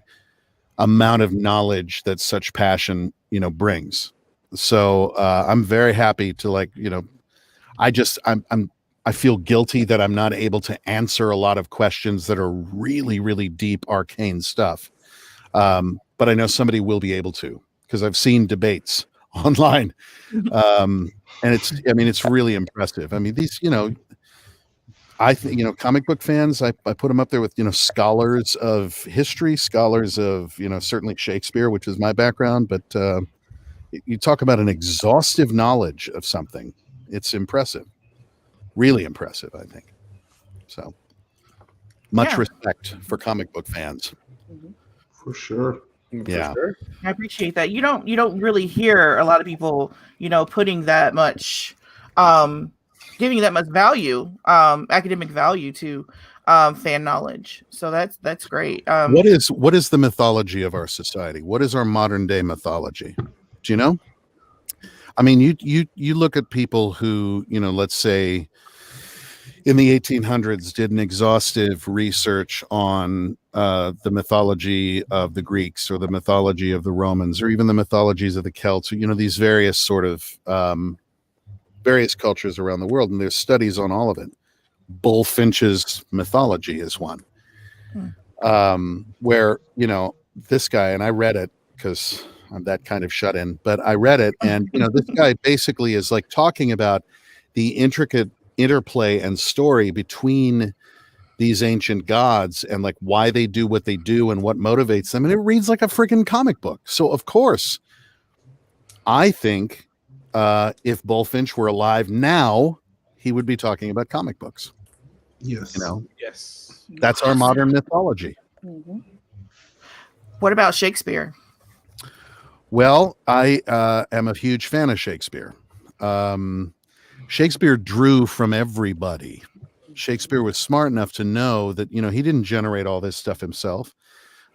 amount of knowledge that such passion brings. So I'm very happy to I feel guilty that I'm not able to answer a lot of questions that are really, really deep, arcane stuff. But I know somebody will be able to, because I've seen debates online. And it's really impressive. I mean, these, I think, comic book fans, I put them up there with, scholars of history, scholars of, certainly Shakespeare, which is my background, but you talk about an exhaustive knowledge of something. It's impressive. Really impressive, I think. So much respect for comic book fans. For sure. Yeah. Sure. I appreciate that. You don't really hear a lot of people, putting that much, giving that much value, academic value to fan knowledge. So that's great. What is the mythology of our society? What is our modern day mythology? Do you know? I mean, you look at people who, let's say in the 1800s did an exhaustive research on the mythology of the Greeks, or the mythology of the Romans, or even the mythologies of the Celts, these various sort of various cultures around the world. And there's studies on all of it. Bullfinch's mythology is one, where, this guy, and I read it because I'm that kind of shut in, but I read it, and this guy basically is like talking about the intricate interplay and story between these ancient gods, and like why they do what they do and what motivates them, and it reads like a freaking comic book. So of course I think if Bullfinch were alive now, he would be talking about comic books. Yes. You know, Yes. that's our modern mythology. Mm-hmm. What about Shakespeare? Well, I am a huge fan of Shakespeare. Shakespeare drew from everybody. Shakespeare was smart enough to know that, he didn't generate all this stuff himself.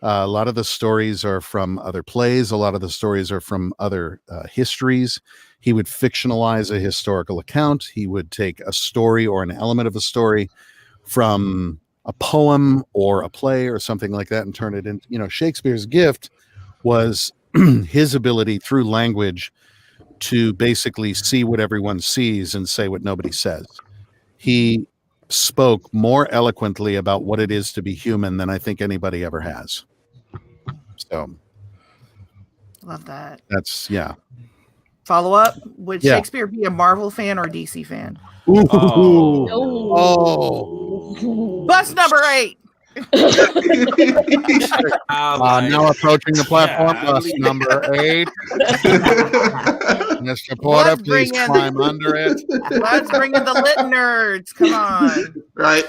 A lot of the stories are from other plays. A lot of the stories are from other histories. He would fictionalize a historical account. He would take a story or an element of a story from a poem or a play or something like that and turn it into, Shakespeare's gift was his ability through language to basically see what everyone sees and say what nobody says. He spoke more eloquently about what it is to be human than I think anybody ever has. So Love that. that's, yeah. Follow up. Would Yeah. Shakespeare be a Marvel fan or DC fan? Oh. Bus number 8. Now approaching the platform, bus number 8. Mr. Porter, please climb under it. Let's bring in the lit nerds. Come on. Right.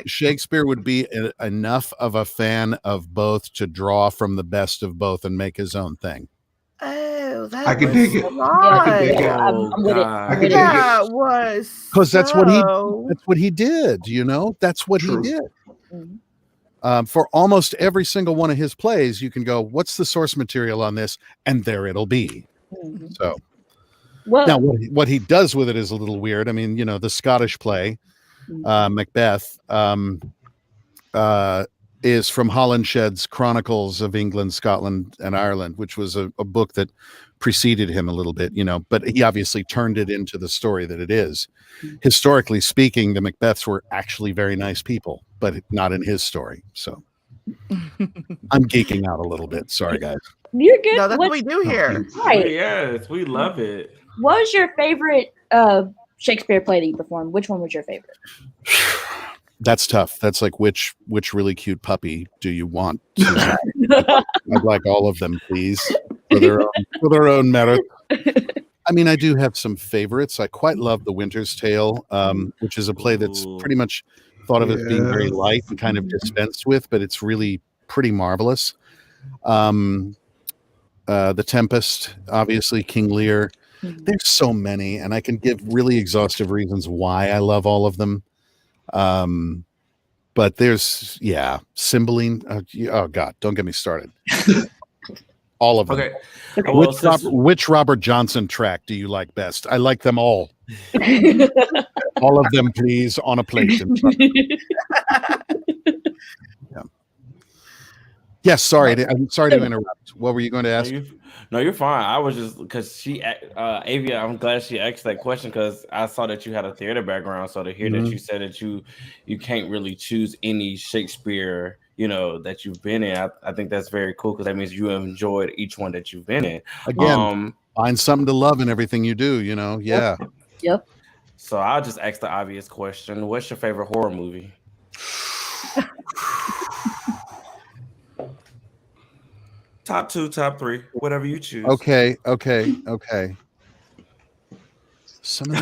Shakespeare would be enough of a fan of both to draw from the best of both and make his own thing. Oh, that I can dig it. I'm with it. I can dig it. That was because that's what he did. That's what True. he did. Mhm. For almost every single one of his plays, you can go, "What's the source material on this?" And there it'll be. Mhm. So Well, now, what he does with it is a little weird. I mean, the Scottish play, Macbeth, is from Holinshed's Chronicles of England, Scotland, and Ireland, which was a book that preceded him a little bit, but he obviously turned it into the story that it is. Historically speaking, the Macbeths were actually very nice people, but not in his story. So I'm geeking out a little bit. Sorry, guys. you're good. No, that's what we do here. Right. Yes, we love it. What was your favorite Shakespeare play that you performed? Which one was your favorite? That's tough. That's like which really cute puppy do you want? I'd like all of them, please, for their own merit. I mean, I do have some favorites. I quite love The Winter's Tale, which is a play that's pretty much thought of as being very light and kind of dispensed with, but it's really pretty marvelous. The Tempest, obviously, King Lear. There's so many, and I can give really exhaustive reasons why I love all of them. But there's Cymbeline. Oh God, don't get me started. All of them. Okay. Which Robert Johnson track do you like best? I like them all. All of them, please, on a plate. Yes, sorry. I'm sorry to interrupt. What were you going to ask? No, you're fine. I was just because Avia, I'm glad she asked that question because I saw that you had a theater background. So to hear that you said that you can't really choose any Shakespeare, that you've been in, I think that's very cool because that means you have enjoyed each one that you've been in. Again, find something to love in everything you do. Yeah. Yep. So I'll just ask the obvious question: what's your favorite horror movie? Top 2, top 3, whatever you choose. Okay. Some of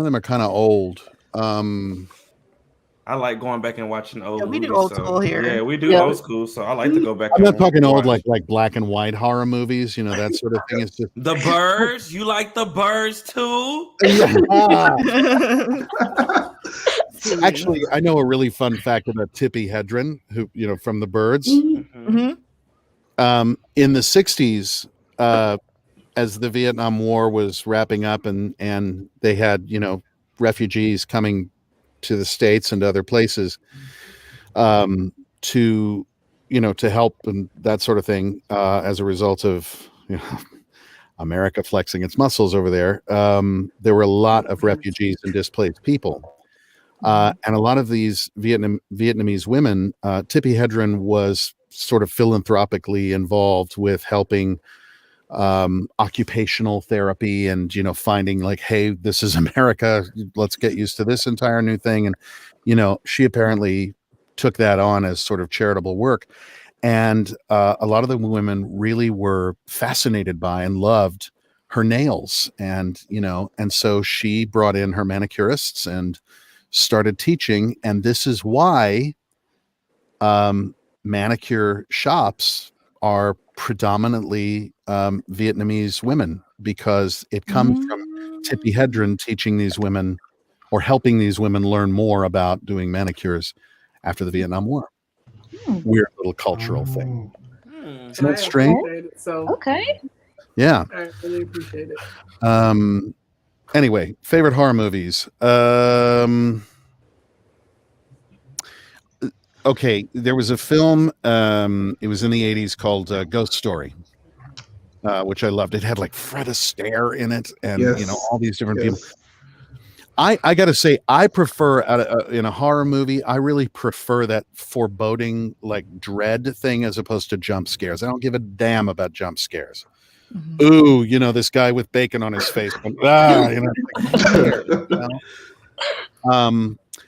them are kind of old. I like going back and watching old. Yeah, we movies, do old school here. Yeah, we do old school. So I like to go back. I'm not talking old like black and white horror movies. That sort of thing. It's just The Birds. You like The Birds too? Actually, I know a really fun fact about Tippi Hedren, who from The Birds. Mm-hmm. In the 60s, as the Vietnam War was wrapping up and they had, refugees coming to the States and other places to help and that sort of thing as a result of, America flexing its muscles over there. There were a lot of refugees and displaced people. And a lot of these Vietnamese women, Tippi Hedren was sort of philanthropically involved with helping occupational therapy and finding like, hey, this is America, let's get used to this entire new thing. And she apparently took that on as sort of charitable work, and a lot of the women really were fascinated by and loved her nails, and so she brought in her manicurists and started teaching, and this is why manicure shops are predominantly Vietnamese women, because it comes from Tippi Hedren teaching these women or helping these women learn more about doing manicures after the Vietnam War. Weird little cultural thing. Isn't that strange? Okay. Yeah. I really appreciate it. Anyway, favorite horror movies. Okay, there was a film, it was in the 80s, called Ghost Story, which I loved. It had like Fred Astaire in it, and all these different people. I got to say, I prefer in a horror movie, I really prefer that foreboding, like dread thing, as opposed to jump scares. I don't give a damn about jump scares. Ooh, this guy with bacon on his face.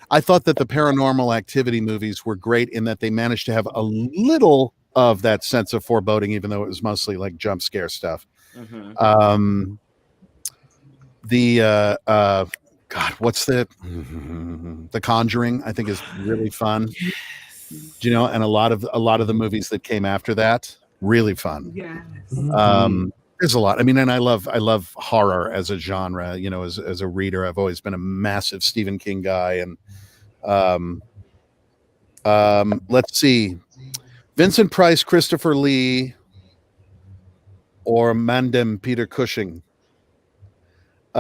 I thought that the Paranormal Activity movies were great in that they managed to have a little of that sense of foreboding, even though it was mostly like jump scare stuff. God, what's the Conjuring? I think is really fun. And a lot of the movies that came after that, really fun. There's a lot. I mean, and I love horror as a genre. As a reader, I've always been a massive Stephen King guy. And let's see, Vincent Price, Christopher Lee, or Mandem Peter Cushing. They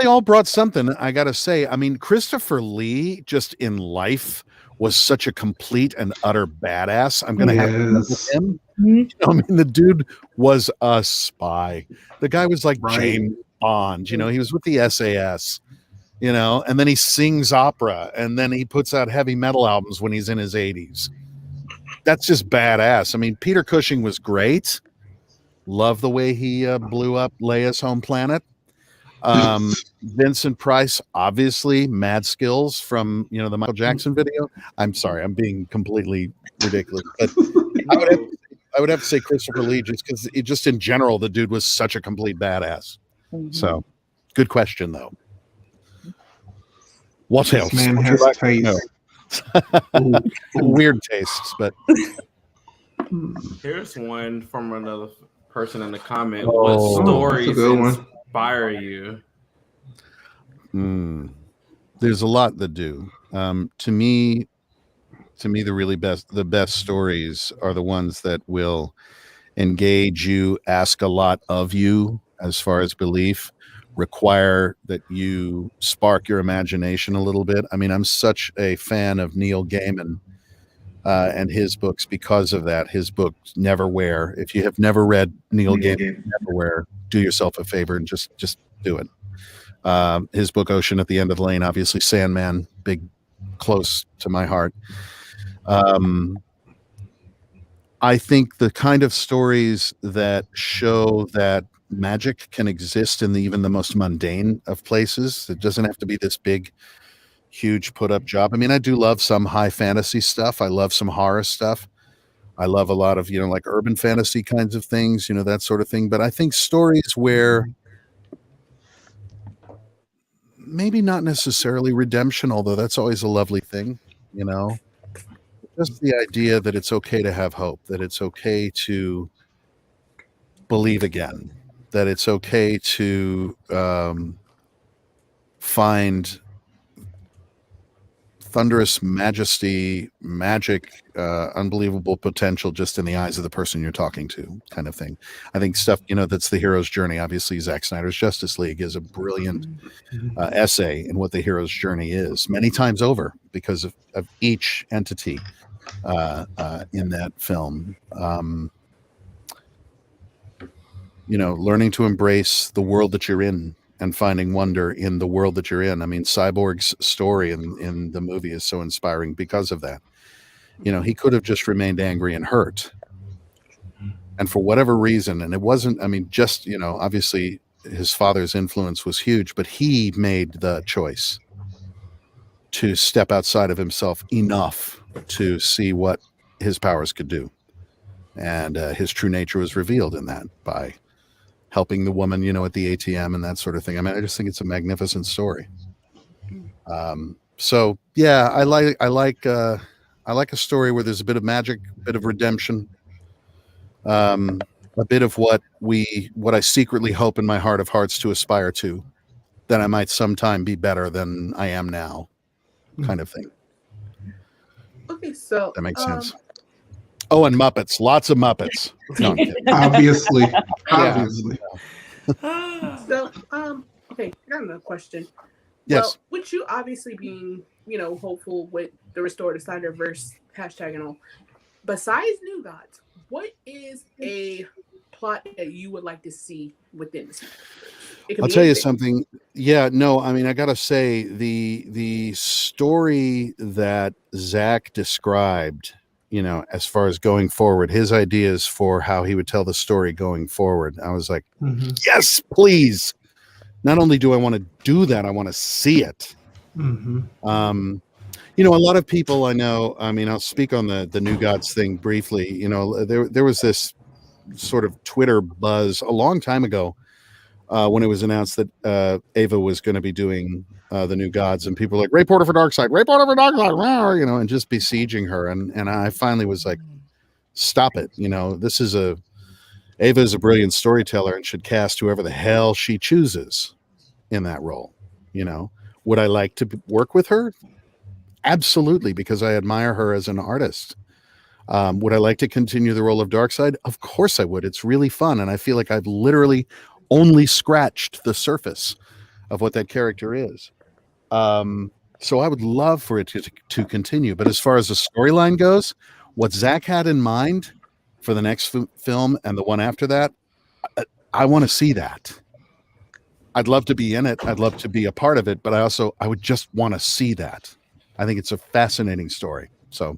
all brought something, I gotta say. I mean, Christopher Lee, just in life, was such a complete and utter badass. I'm gonna have to with him. I mean, the dude was a spy. The guy was like James Bond. He was with the SAS. And then he sings opera, and then he puts out heavy metal albums when he's in his 80s. That's just badass. I mean, Peter Cushing was great. Love the way he blew up Leia's home planet. Vincent Price, obviously, mad skills from the Michael Jackson video. I'm sorry, I'm being completely ridiculous, but I would have to say Christopher Lee, just in general, the dude was such a complete badass. So, good question though. What else? Man has taste. Weird tastes, but here's one from another person in the comment. What stories inspire you? There's a lot that do. To me, the best stories are the ones that will engage you, ask a lot of you as far as belief, require that you spark your imagination a little bit. I mean, I'm such a fan of Neil Gaiman and his books because of that. His book Neverwhere. If you have never read Neil Gaiman Neverwhere, do yourself a favor and just do it. His book Ocean at the End of the Lane, obviously Sandman, close to my heart. I think the kind of stories that show that magic can exist in even the most mundane of places. It doesn't have to be this big, huge put-up job. I mean, I do love some high fantasy stuff. I love some horror stuff. I love a lot of, like urban fantasy kinds of things, that sort of thing. But I think stories where maybe not necessarily redemption, although that's always a lovely thing, just the idea that it's okay to have hope, that it's okay to believe again, that it's okay to find thunderous majesty, magic, unbelievable potential just in the eyes of the person you're talking to, kind of thing. I think stuff, that's the hero's journey. Obviously, Zack Snyder's Justice League is a brilliant essay in what the hero's journey is, many times over, because of each entity in that film. Learning to embrace the world that you're in and finding wonder in the world that you're in. I mean, Cyborg's story in the movie is so inspiring because of that. He could have just remained angry and hurt. And for whatever reason, and it wasn't, I mean, just, obviously his father's influence was huge, but he made the choice to step outside of himself enough to see what his powers could do. And his true nature was revealed in that by helping the woman, at the ATM and that sort of thing. I mean, I just think it's a magnificent story. So yeah, I like a story where there's a bit of magic, a bit of redemption, a bit of what I secretly hope in my heart of hearts to aspire to, that I might sometime be better than I am now, kind of thing. Okay, so That makes sense. Oh, and Muppets, lots of Muppets. No, I'm kidding. Obviously. So, okay, I got another question. Yes. Well, with you obviously being, hopeful with the restored Snyderverse hashtag and all, besides New Gods, what is a plot that you would like to see within the Snyderverse? I'll tell you something. Yeah, no, I mean, I gotta say the story that Zach described, as far as going forward, his ideas for how he would tell the story going forward, I was like, yes, please. Not only do I want to do that, I want to see it. A lot of people I know, I mean, I'll speak on the New Gods thing briefly. There was this sort of Twitter buzz a long time ago when it was announced that Ava was going to be doing the New Gods, and people were like, Ray Porter for Darkseid, and just besieging her. And I finally was like, stop it. Ava is a brilliant storyteller and should cast whoever the hell she chooses in that role. Would I like to work with her? Absolutely, because I admire her as an artist. Would I like to continue the role of Darkseid? Of course I would. It's really fun, and I feel like I've literally only scratched the surface of what that character is. So I would love for it to continue. But as far as the storyline goes, what Zach had in mind for the next film and the one after that, I want to see that. I'd love to be in it. I'd love to be a part of it. But I would just want to see that. I think it's a fascinating story. So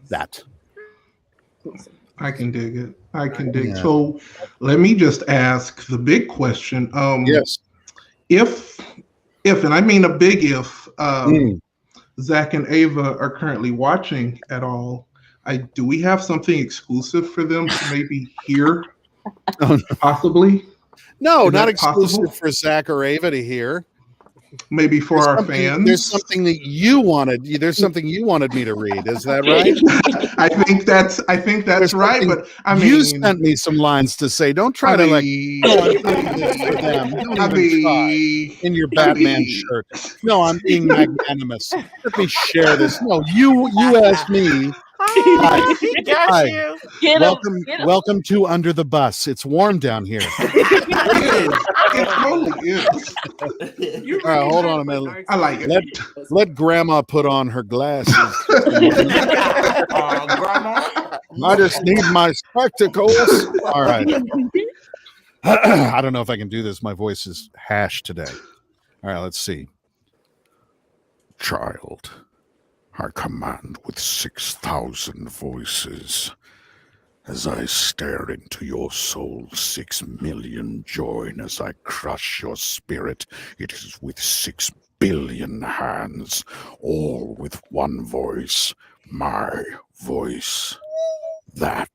that. I can dig it. I can dig. Yeah. So let me just ask the big question. Yes. If, and I mean a big if, Zach and Ava are currently watching at all, do we have something exclusive for them to maybe hear? Possibly? No, not exclusive for Zach or Ava to hear. Maybe for our fans. There's something that you wanted. There's something you wanted me to read. Is that right? I think that's right. But I mean, you sent me some lines to say. Don't try to like. In your Batman shirt. No, I'm being magnanimous. Let me share this. No, you asked me. Hi. Welcome to Under the Bus. It's warm down here. It totally is. All right, hold on a minute. I like it. Let Grandma put on her glasses. Grandma, I just need my spectacles. All right. I don't know if I can do this. My voice is hash today. All right, let's see. Child, I command with 6,000 voices. As I stare into your soul, 6 million join. As I crush your spirit, it is with 6 billion hands, all with one voice, my voice. That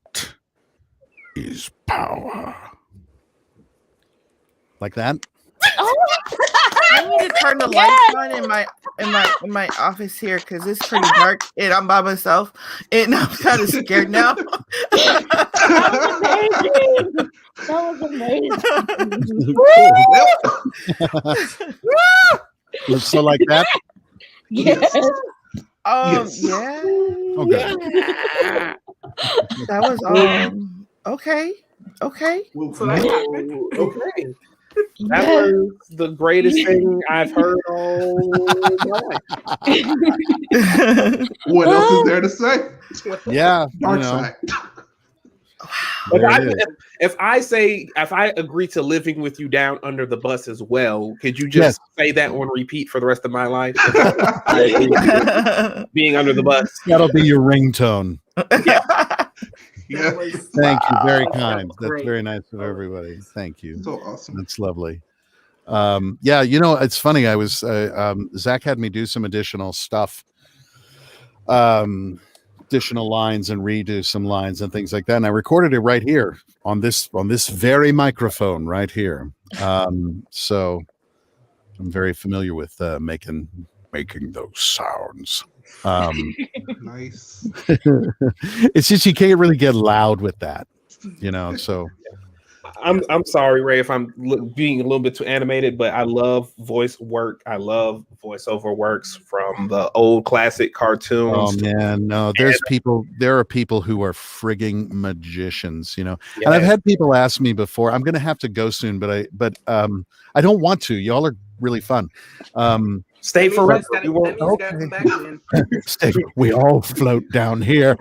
is power. Like that? I need to turn the lights on in my office here because it's pretty dark and I'm by myself and I'm kind of scared now. That was amazing. So like that? Yes. Yes. Yeah. Okay. That was okay. So that happened. Okay. That was the greatest thing I've heard all my life. What else is there to say? Yeah. Darkseid. But if I agree to living with you down under the bus as well, could you just say that on repeat for the rest of my life? Being under the bus. That'll be your ringtone. Yeah. Thank you. Very kind. That's very nice of everybody. Thank you. So awesome. That's lovely. Yeah, it's funny. I was Zach had me do some additional stuff. additional lines and redo some lines and things like that. And I recorded it right here on this very microphone right here. So I'm very familiar with making those sounds. Nice. It's just you can't really get loud with that, so I'm sorry, Ray, if I'm being a little bit too animated, but I love voice work. I love voiceover works from the old classic cartoons. Oh man, no, there are people who are frigging magicians, Yes. And I've had people ask me before. I'm gonna have to go soon, but I don't want to. Y'all are really fun. Stay forever. Stay. We all float down here.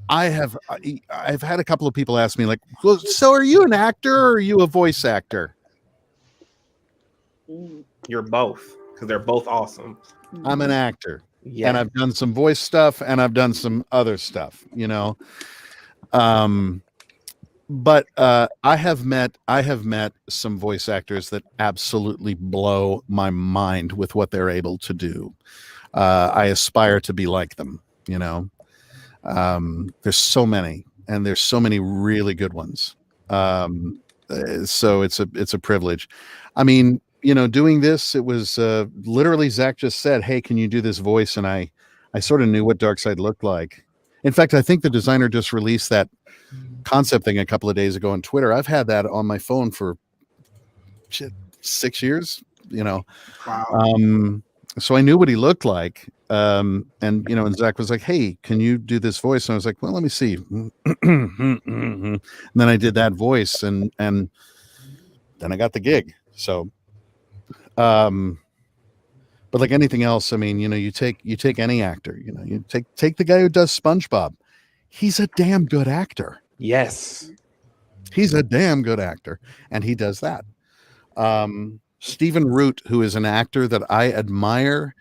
I've had a couple of people ask me, like, well, so are you an actor or are you a voice actor? You're both, because they're both awesome. I'm an actor. Yeah. And I've done some voice stuff and I've done some other stuff, But I have met some voice actors that absolutely blow my mind with what they're able to do. I aspire to be like them, There's so many, and there's so many really good ones. So it's a privilege. I mean, doing this, it was literally Zach just said, "Hey, can you do this voice?" And I sort of knew what Darkseid looked like. In fact, I think the designer just released that concept thing a couple of days ago on Twitter. I've had that on my phone for 6 years, Wow. So I knew what he looked like. And Zach was like, "Hey, can you do this voice?" And I was like, "Well, let me see." And then I did that voice and then I got the gig. So, but like anything else, I mean, you take any actor, you take the guy who does SpongeBob. He's a damn good actor. Yes. He's a damn good actor, and he does that. Stephen Root, who is an actor that I admire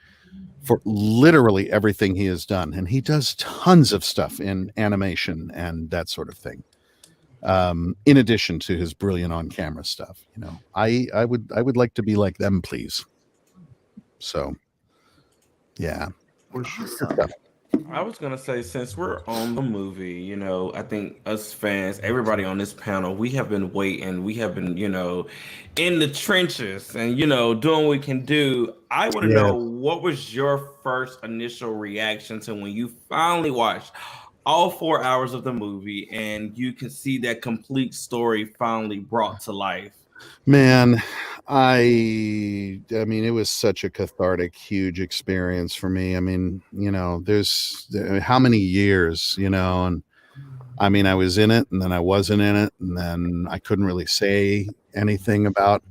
for literally everything he has done, and he does tons of stuff in animation and that sort of thing. In addition to his brilliant on-camera stuff, I would like to be like them, please. So, yeah. For sure. I was gonna say, since we're on the movie, I think us fans, everybody on this panel, we have been waiting. We have been, in the trenches and doing what we can do. I want to know, what was your first initial reaction to when you finally watched all 4 hours of the movie and you can see that complete story finally brought to life? Man, I mean, it was such a cathartic, huge experience for me. I mean, there's how many years, and I mean, I was in it and then I wasn't in it. And then I couldn't really say anything about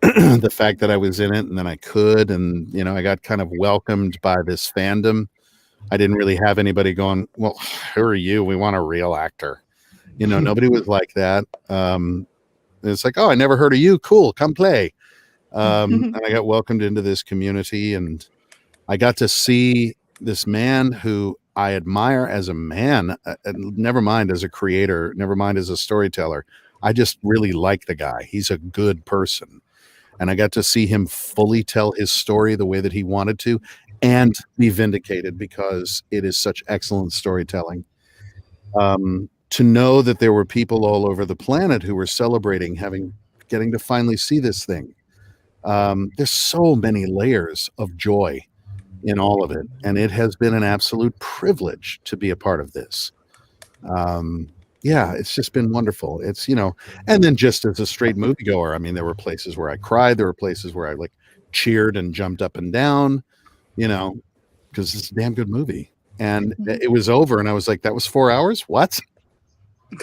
the fact that I was in it. And then I could, and, I got kind of welcomed by this fandom. I didn't really have anybody going, "Well, who are you? We want a real actor." Nobody was like that. It's like, "Oh, I never heard of you. Cool, come play." And I got welcomed into this community, and I got to see this man who I admire as a man, never mind as a creator, never mind as a storyteller. I just really like the guy. He's a good person. And I got to see him fully tell his story the way that he wanted to and be vindicated, because it is such excellent storytelling. To know that there were people all over the planet who were celebrating getting to finally see this thing. There's so many layers of joy in all of it, and it has been an absolute privilege to be a part of this. It's just been wonderful. It's, and then just as a straight moviegoer, I mean, there were places where I cried, there were places where I like cheered and jumped up and down, because it's a damn good movie. And it was over, and I was like, that was 4 hours? What?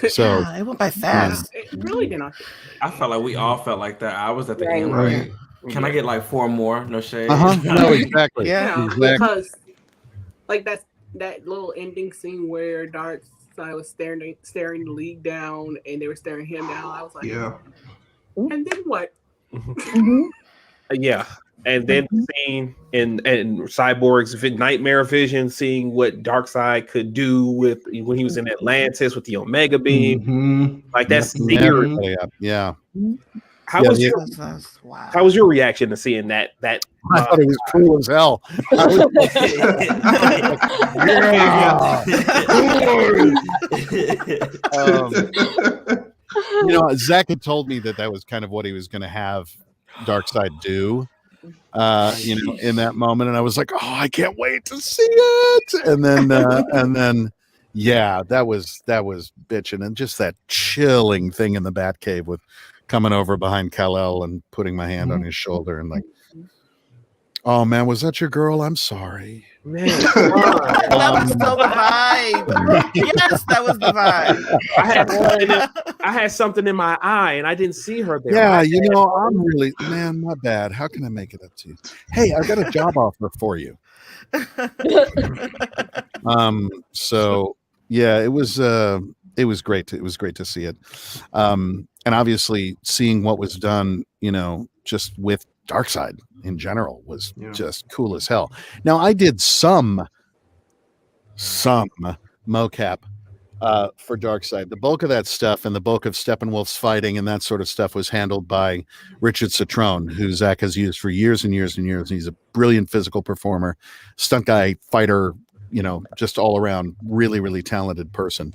So yeah, it went by fast. It really did not. I felt like we all felt like that. I was at the end. Right. Can I get like 4 more? No shade. no, exactly. Yeah. Exactly. Because like that little ending scene where Darkseid was staring the League down and they were staring him down. I was like, Yeah. And then what? Yeah. And then seeing in Cyborg's nightmare vision, seeing what Darkseid could do when he was in Atlantis with the Omega Beam, like that's scary. Yeah. How was your reaction to seeing that I thought it was cool as hell. I was Zach had told me that was kind of what he was going to have Darkseid do. In that moment, and I was like, "Oh, I can't wait to see it!" And then, yeah, that was bitching, and just that chilling thing in the Batcave with coming over behind Kal-El and putting my hand on his shoulder and like, "Oh man, was that your girl? I'm sorry." Man, That was so the vibe. Yes, that was the vibe. I had something in my eye and I didn't see her there. Yeah, I'm really, man, my bad. How can I make it up to you? Hey, I got a job offer for you. So yeah, it was great. It was great to see it. And obviously seeing what was done, just with Darkseid in general was just cool as hell. Now I did some mocap for Darkseid. The bulk of that stuff and the bulk of Steppenwolf's fighting and that sort of stuff was handled by Richard Citrone, who Zach has used for years and years and years. He's a brilliant physical performer, stunt guy, fighter, just all around really, really talented person.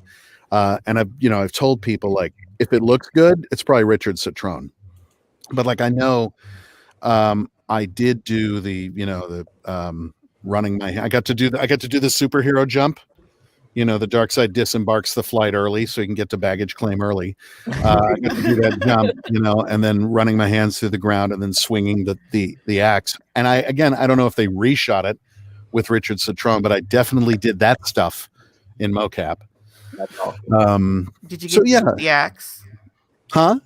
And I've told people, like, if it looks good, it's probably Richard Citrone. But like, I know I did do the running my, I got to do the superhero jump. The Darkseid disembarks the flight early so he can get to baggage claim early. I got to do that jump, and then running my hands through the ground and then swinging the axe. And I don't know if they reshot it with Richard Citrone, but I definitely did that stuff in mocap. That's awesome. Did you get the axe? Huh?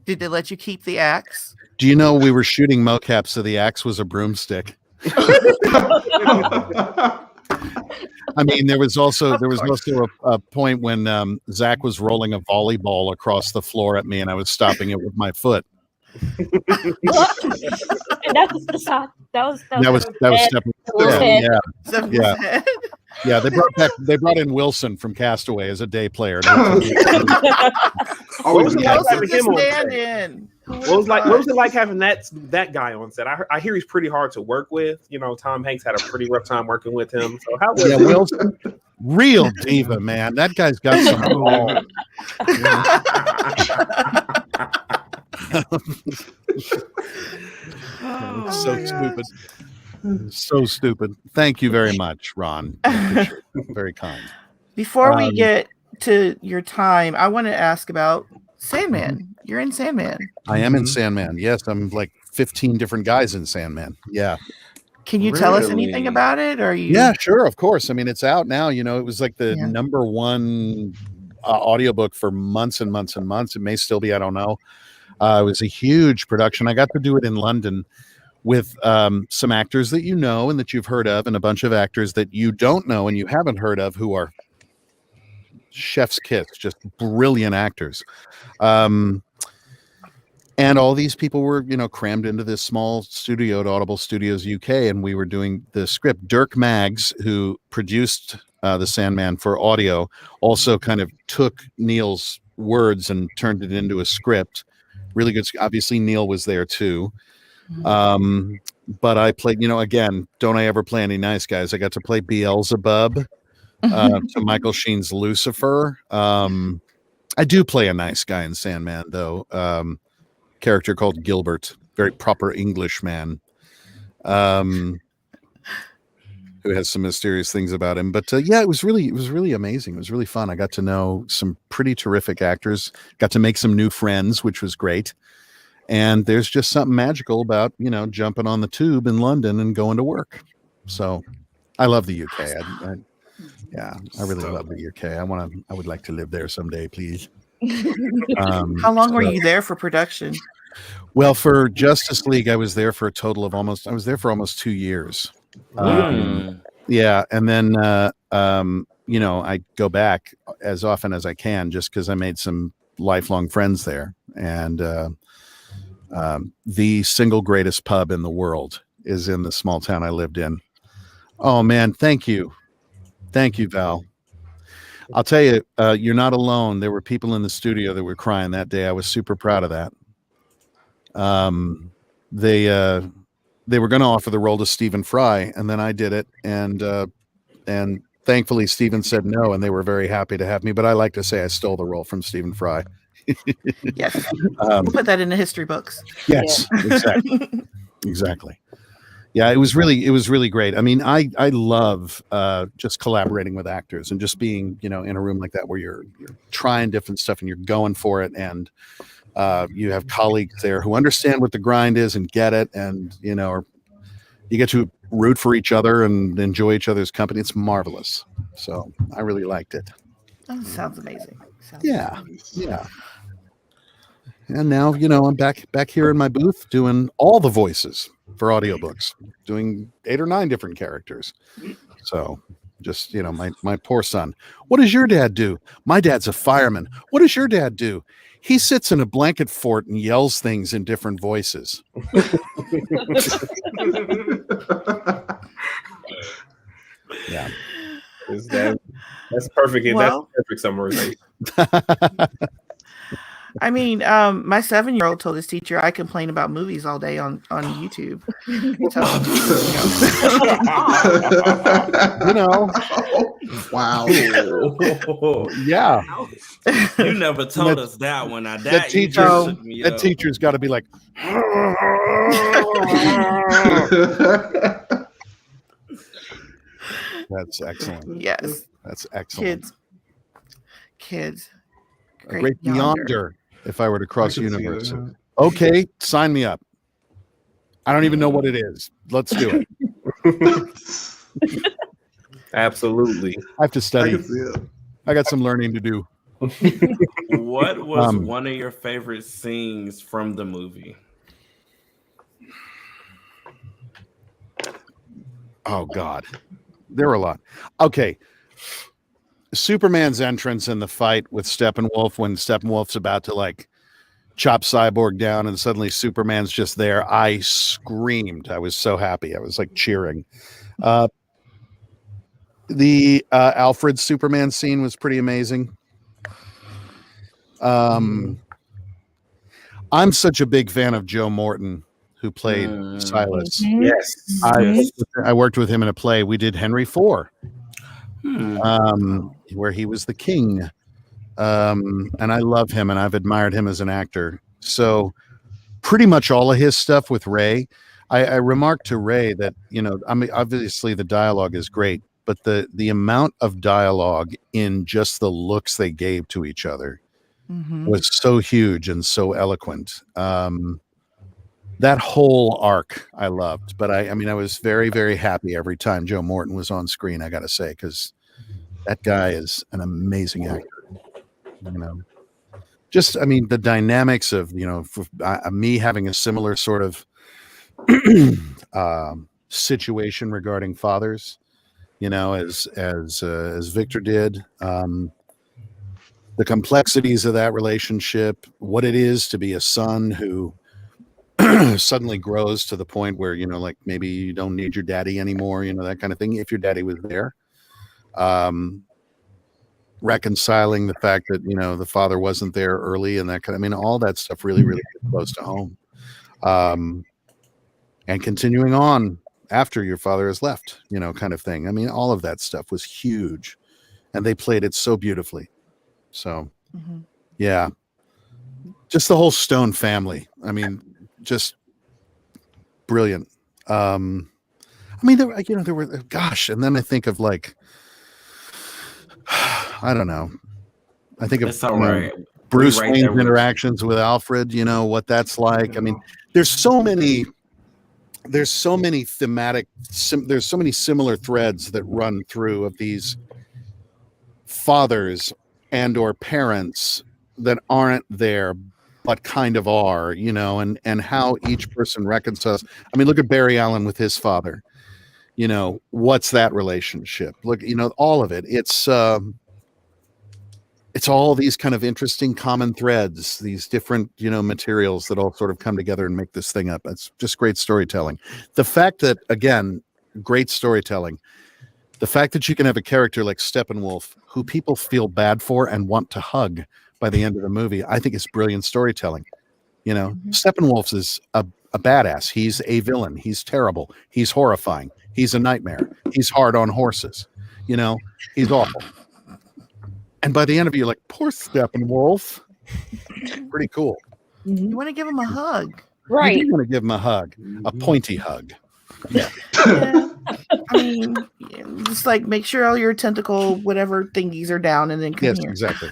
Did they let you keep the axe? Do you know we were shooting mocap, so the axe was a broomstick? I mean, there was also a point when Zach was rolling a volleyball across the floor at me, and I was stopping it with my foot. That was the shot. That was Yeah. They brought in Wilson from Castaway as a day player. What was it like having that guy on set? I hear he's pretty hard to work with. Tom Hanks had a pretty rough time working with him. So how was Wilson? Real diva, man. That guy's got some balls. Stupid. So stupid. Thank you very much, Ron. Very kind. Before we get to your time, I want to ask about Sandman. You're in Sandman. I am in Sandman. Yes, I'm like 15 different guys in Sandman. Yeah. Can you tell us anything about it? Or you? Yeah, sure. Of course. I mean, it's out now. It was like the number one audiobook for months and months and months. It may still be. I don't know. It was a huge production. I got to do it in London with some actors that you know and that you've heard of, and a bunch of actors that you don't know and you haven't heard of, who are chef's kiss, just brilliant actors. And all these people were, crammed into this small studio at Audible Studios UK, and we were doing the script. Dirk Maggs, who produced The Sandman for audio, also kind of took Neil's words and turned it into a script. Really good. Obviously, Neil was there too. But I played, again, don't I ever play any nice guys? I got to play Beelzebub to Michael Sheen's Lucifer. I do play a nice guy in Sandman, though. Character called Gilbert, very proper English man, who has some mysterious things about him. But it was really amazing. It was really fun. I got to know some pretty terrific actors, got to make some new friends, which was great. And there's just something magical about, jumping on the tube in London and going to work. So I love the UK. I really love the UK. I would like to live there someday, please. How long were you there for production? Well, for Justice League, I was there for a total of almost 2 years. Yeah. And then, I go back as often as I can just because I made some lifelong friends there. And the single greatest pub in the world is in the small town I lived in. Oh, man. Thank you. Thank you, Val. I'll tell you, you're not alone. There were people in the studio that were crying that day. I was super proud of that. they were going to offer the role to Stephen Fry, and then I did it, and thankfully Stephen said no, and they were very happy to have me. But I like to say I stole the role from Stephen Fry. Yes, we'll put that in the history books. Yes, exactly. Yeah, it was really great. I mean, I love just collaborating with actors and just being, in a room like that where you're trying different stuff and you're going for it, and you have colleagues there who understand what the grind is and get it, and or you get to root for each other and enjoy each other's company. It's marvelous. So I really liked it. Oh, sounds amazing. Yeah. And now, I'm back here in my booth doing all the voices for audiobooks, doing 8 or 9 different characters. So just, my poor son. What does your dad do? My dad's a fireman. What does your dad do? He sits in a blanket fort and yells things in different voices. Yeah. That's perfect. Well, That's perfect summarization. I mean, my 7-year-old told his teacher I complain about movies all day on YouTube. So, Wow. Yeah. You never told us that one. Now, that teacher's got to be like, that's excellent. Yes. That's excellent. Kids. Great yonder. If I were to cross universe. Okay, sign me up. I don't even know what it is. Let's do it. Absolutely. I have to study. I got some learning to do. What was one of your favorite scenes from the movie? Oh, God. There were a lot. Okay. Superman's entrance in the fight with Steppenwolf, when Steppenwolf's about to chop Cyborg down and suddenly Superman's just there. I screamed. I was so happy. I was cheering. The Alfred Superman scene was pretty amazing. I'm such a big fan of Joe Morton, who played Silas. Yes. I worked with him in a play. We did Henry IV. Where he was the king, and I love him, and I've admired him as an actor. So pretty much all of his stuff with Ray, I remarked to Ray that I mean, obviously the dialogue is great, but the amount of dialogue in just the looks they gave to each other was so huge and so eloquent. That whole arc I loved, but I mean, I was very, very happy every time Joe Morton was on screen, I got to say, because that guy is an amazing actor. Just, I mean, the dynamics of, me having a similar sort of situation regarding fathers, as Victor did, the complexities of that relationship, what it is to be a son who suddenly grows to the point where maybe you don't need your daddy anymore, that kind of thing, if your daddy was there. Reconciling the fact that the father wasn't there early, and that kind of, I mean, all that stuff really close to home, and continuing on after your father has left, kind of thing. I mean, all of that stuff was huge, and they played it so beautifully. So yeah, just the whole Stone family, I mean, just brilliant. I mean, there were, gosh, and then I think of I don't know. I think of Bruce Wayne's interactions with Alfred, what that's like. I mean, there's so many thematic, there's so many similar threads that run through of these fathers and or parents that aren't there but kind of are, and how each person reconciles. I mean, look at Barry Allen with his father. What's that relationship? Look, all of it. It's all these kind of interesting common threads, these different, materials that all sort of come together and make this thing up. It's just great storytelling. The fact that, again, great storytelling, the fact that you can have a character like Steppenwolf who people feel bad for and want to hug by the end of the movie, I think it's brilliant storytelling. Steppenwolf is a a badass. He's a villain. He's terrible. He's horrifying. He's a nightmare. He's hard on horses. You know, he's awful. And by the end of it, you're like, poor Steppenwolf. Pretty cool. You want to give him a hug. Right. You want to give him a hug, a pointy hug. Yeah. I mean, just like make sure all your tentacle whatever thingies are down, and then come here. Exactly.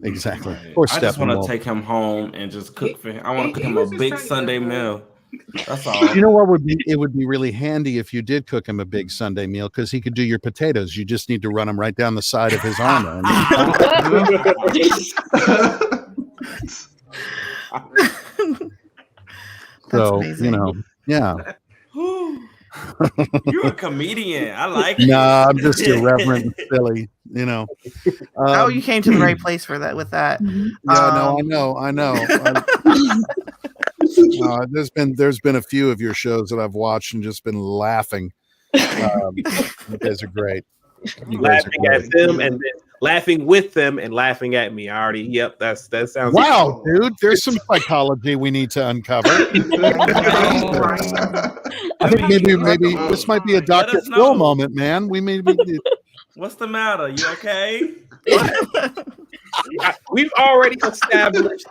Exactly. I just want to take him home and just cook for him. I want to cook him a big Sunday meal. That's all. You know what would be? It would be really handy if you did cook him a big Sunday meal, because he could do your potatoes. You just need to run them right down the side of his armor. So amazing. you know, yeah. You're a comedian. I like it. Nah, I'm just irreverent and silly. You know. Oh, you came to the right place for that. With that. Yeah, no, I know. There's been a few of your shows that I've watched and just been laughing. You guys are great. Laughing at them and then laughing with them and laughing at me. I already. Yep, that sounds. Wow, dude, there's some psychology we need to uncover. I think maybe this might be a Dr. Phil moment, man. We maybe. What's the matter? You okay? We've already established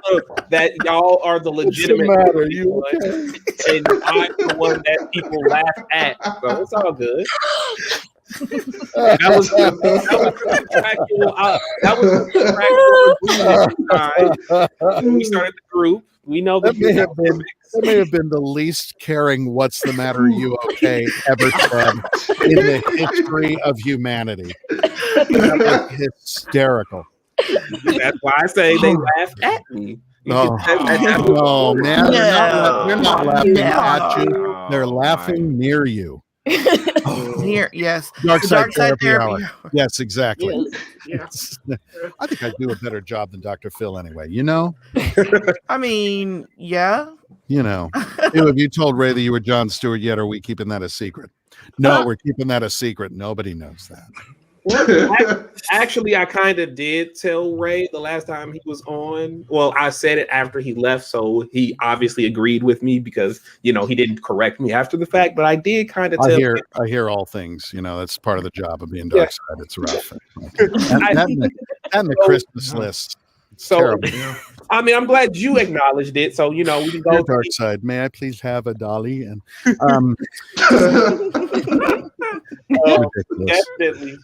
that y'all are the legitimate. What's the matter? You okay? And I'm the one that people laugh at. So it's all good. That was the contractual when we started the group. We know that may have been the least caring "What's the matter? You okay?" ever said in the history of humanity. That was hysterical. That's why I say they laughed at me. No, man, they're not laughing at you. They're laughing near you. Yes. Darkseid therapy hour. Yes, exactly. Yes. I think I do a better job than Dr. Phil anyway, you know? I mean, yeah. You know. Have you told Ray that you were Jon Stewart yet, or are we keeping that a secret? No, we're keeping that a secret. Nobody knows that. Well, actually, I kind of did tell Ray the last time he was on. Well, I said it after he left, so he obviously agreed with me because, you know, he didn't correct me after the fact, but I did kind of tell him. I hear all things, you know, that's part of the job of being Darkseid. Yeah. It's rough. And the Christmas list. It's terrible. I mean, I'm glad you acknowledged it, so, you know, we can go. Darkseid, may I please have a dolly? And definitely.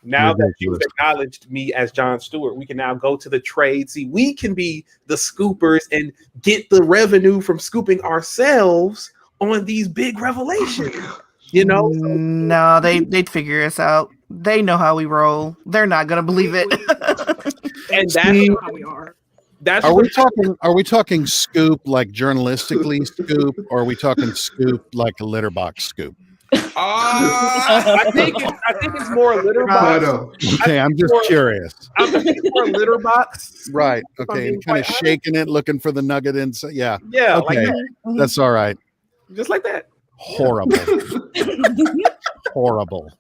Now that you've acknowledged me as Jon Stewart, we can now go to the trade. See, we can be the scoopers and get the revenue from scooping ourselves on these big revelations. You know? No, they'd figure us out. They know how we roll. They're not gonna believe it. And that's how we are. Are we talking scoop like journalistically scoop, or are we talking scoop like a litter box scoop? I think it's more a litter box. Okay, I'm just curious. I'm thinking more a litter box. Right. Okay. And kind of shaking it, looking for the nugget inside. Yeah. Yeah. Okay. Like that's all right. Just like that. Horrible. Horrible.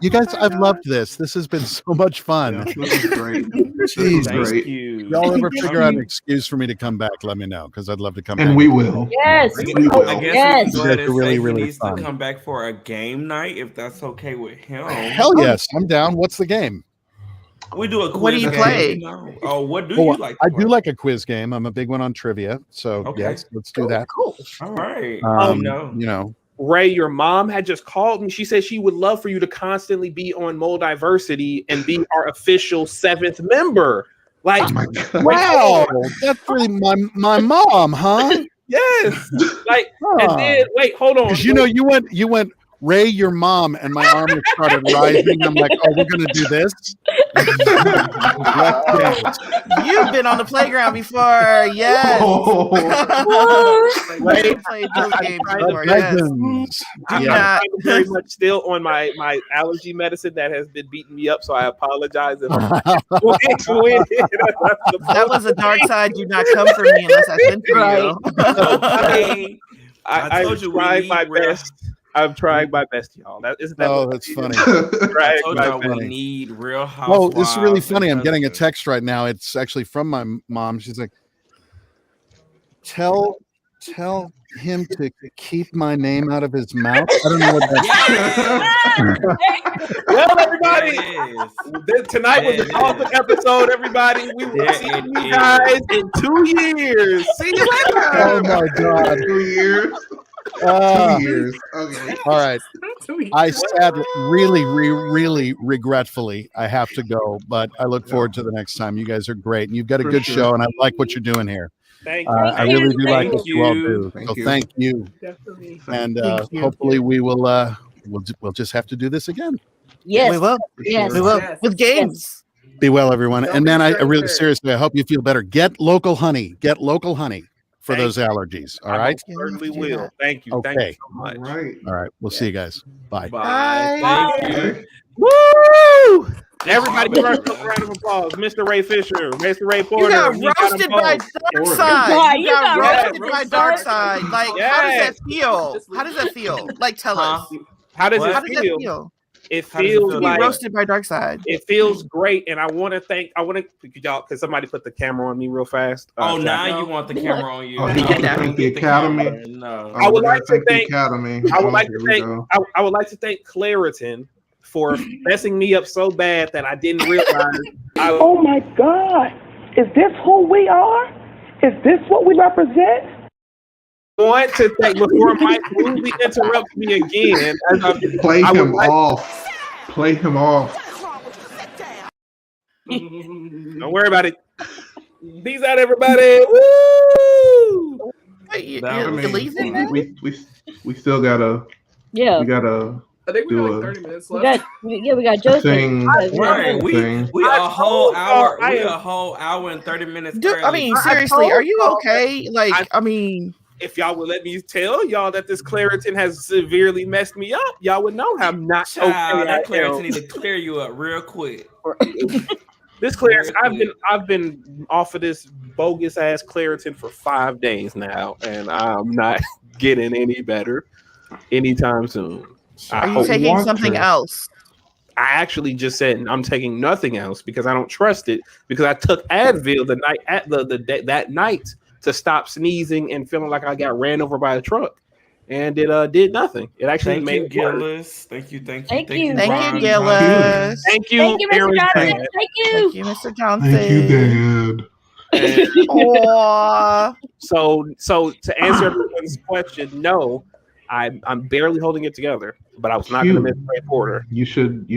You guys, I've loved this. This has been so much fun. Yeah, this is great. Jeez, great. Y'all ever figure out an excuse for me to come back? Let me know, because I'd love to come back. And we will. Yes. I guess you guys are really needs fun. to come back for a game night if that's okay with him. Hell yes, I'm down. What's the game? We do a quiz. What do you play? Oh, what do you like? I do like a quiz game. I'm a big one on trivia. So yes, let's do that. Cool. All right. You know. Ray, your mom had just called me. She said she would love for you to constantly be on MulDiversity and be our official 7th member. Like, oh my God. Wow, that's really my mom, huh? Yes. Like, and then wait, hold on. Because you know, you went Ray, your mom, and my arm started rising. I'm like, oh, we're gonna do this. You've been on the playground before, yes. Ray played those games before, yes. I'm very much still on my allergy medicine that has been beating me up, so I apologize. If that was a dark side. Do not come for me unless I sent for you. I told you tried my best. I'm trying my best, y'all. That's funny. We need Real Housewives. Oh, this is really funny. I'm getting a text right now. It's actually from my mom. She's like, Tell him to keep my name out of his mouth. I don't know what that's. Well, everybody, tonight was an awesome episode. Everybody, we will see you guys in 2 years. See you later. Oh my God, 2 years. 2 years. Okay. All right. I sadly, really regretfully, I have to go, but I look forward to the next time. You guys are great, and you've got a good show, and I like what you're doing here. Thank you. I really do like what you all do. Thank So you. thank you, Definitely. and hopefully we will. We'll just have to do this again. Yes. We will. Yes. We will. Yes. With games. Be well, everyone. Don't And be man, I sure, really sir. seriously, I hope you feel better. Get local honey. Get local honey for Thank those allergies. All right. I certainly Do will. that. Thank you. Thank Okay. you so much. All right. All right. We'll see you guys. Bye. Bye. Bye. Thank you. Okay. Woo! Everybody, give us a round of applause. Mr. Ray Fisher, Mr. Ray Porter. You got he got roasted them by both. Darkseid. You got got roasted by roasted. Darkseid. Like, how does Yes. that feel? How does that feel? Like, tell us. How does What? How it does that feel? feel? It How does it feels feel? To be like roasted by Darkseid. it feels great, and I want to y'all. Can somebody put the camera on me real fast? Oh, now Jack. you want the camera on you? Oh, you want to thank the Academy? No. I would like to thank the thank- Academy. I would like Here to we thank go. I would like to thank Claritin for messing me up so bad that I didn't realize I Oh my God. Is this who we are? Is this what we represent? want to thank before Mike rudely interrupts me again. Play I would him like- off. Play him off. Don't worry about it. Peace out, everybody. Woo! You That I was- mean, leaving now? we still gotta Yeah. we gotta I think we got Do like a- 30 minutes We left. got Joseph. thing. Right, we Thing. we I a whole told y'all hour. I We am- a whole hour and 30 minutes. Dude, I early. mean, I seriously, told are you y'all okay? Like, I mean, If y'all would let me tell y'all that this Claritin has severely messed me up, y'all would know I'm not Child, okay. that I clarity am. need to clear you up real quick. This Claritin, Real I've been off of this bogus ass Claritin for 5 days now, and I'm not getting any better anytime soon. are you hope taking water. something else? I actually just said I'm taking nothing else because I don't trust it, because I took Advil the night at that night to stop sneezing and feeling like I got ran over by a truck, and it did nothing. It actually Thank made you, it worse. Gillis. Thank you. Thank you. Thank you, Ron. Gillis. Thank you, Thank you, Mr. Aaron Johnson. Dad. Thank you. Thank you, Mr. Johnson. Thank you, Dad. And Aw. so to answer everyone's question, no, I'm barely holding it together, but I was not going to miss Ray Porter. You should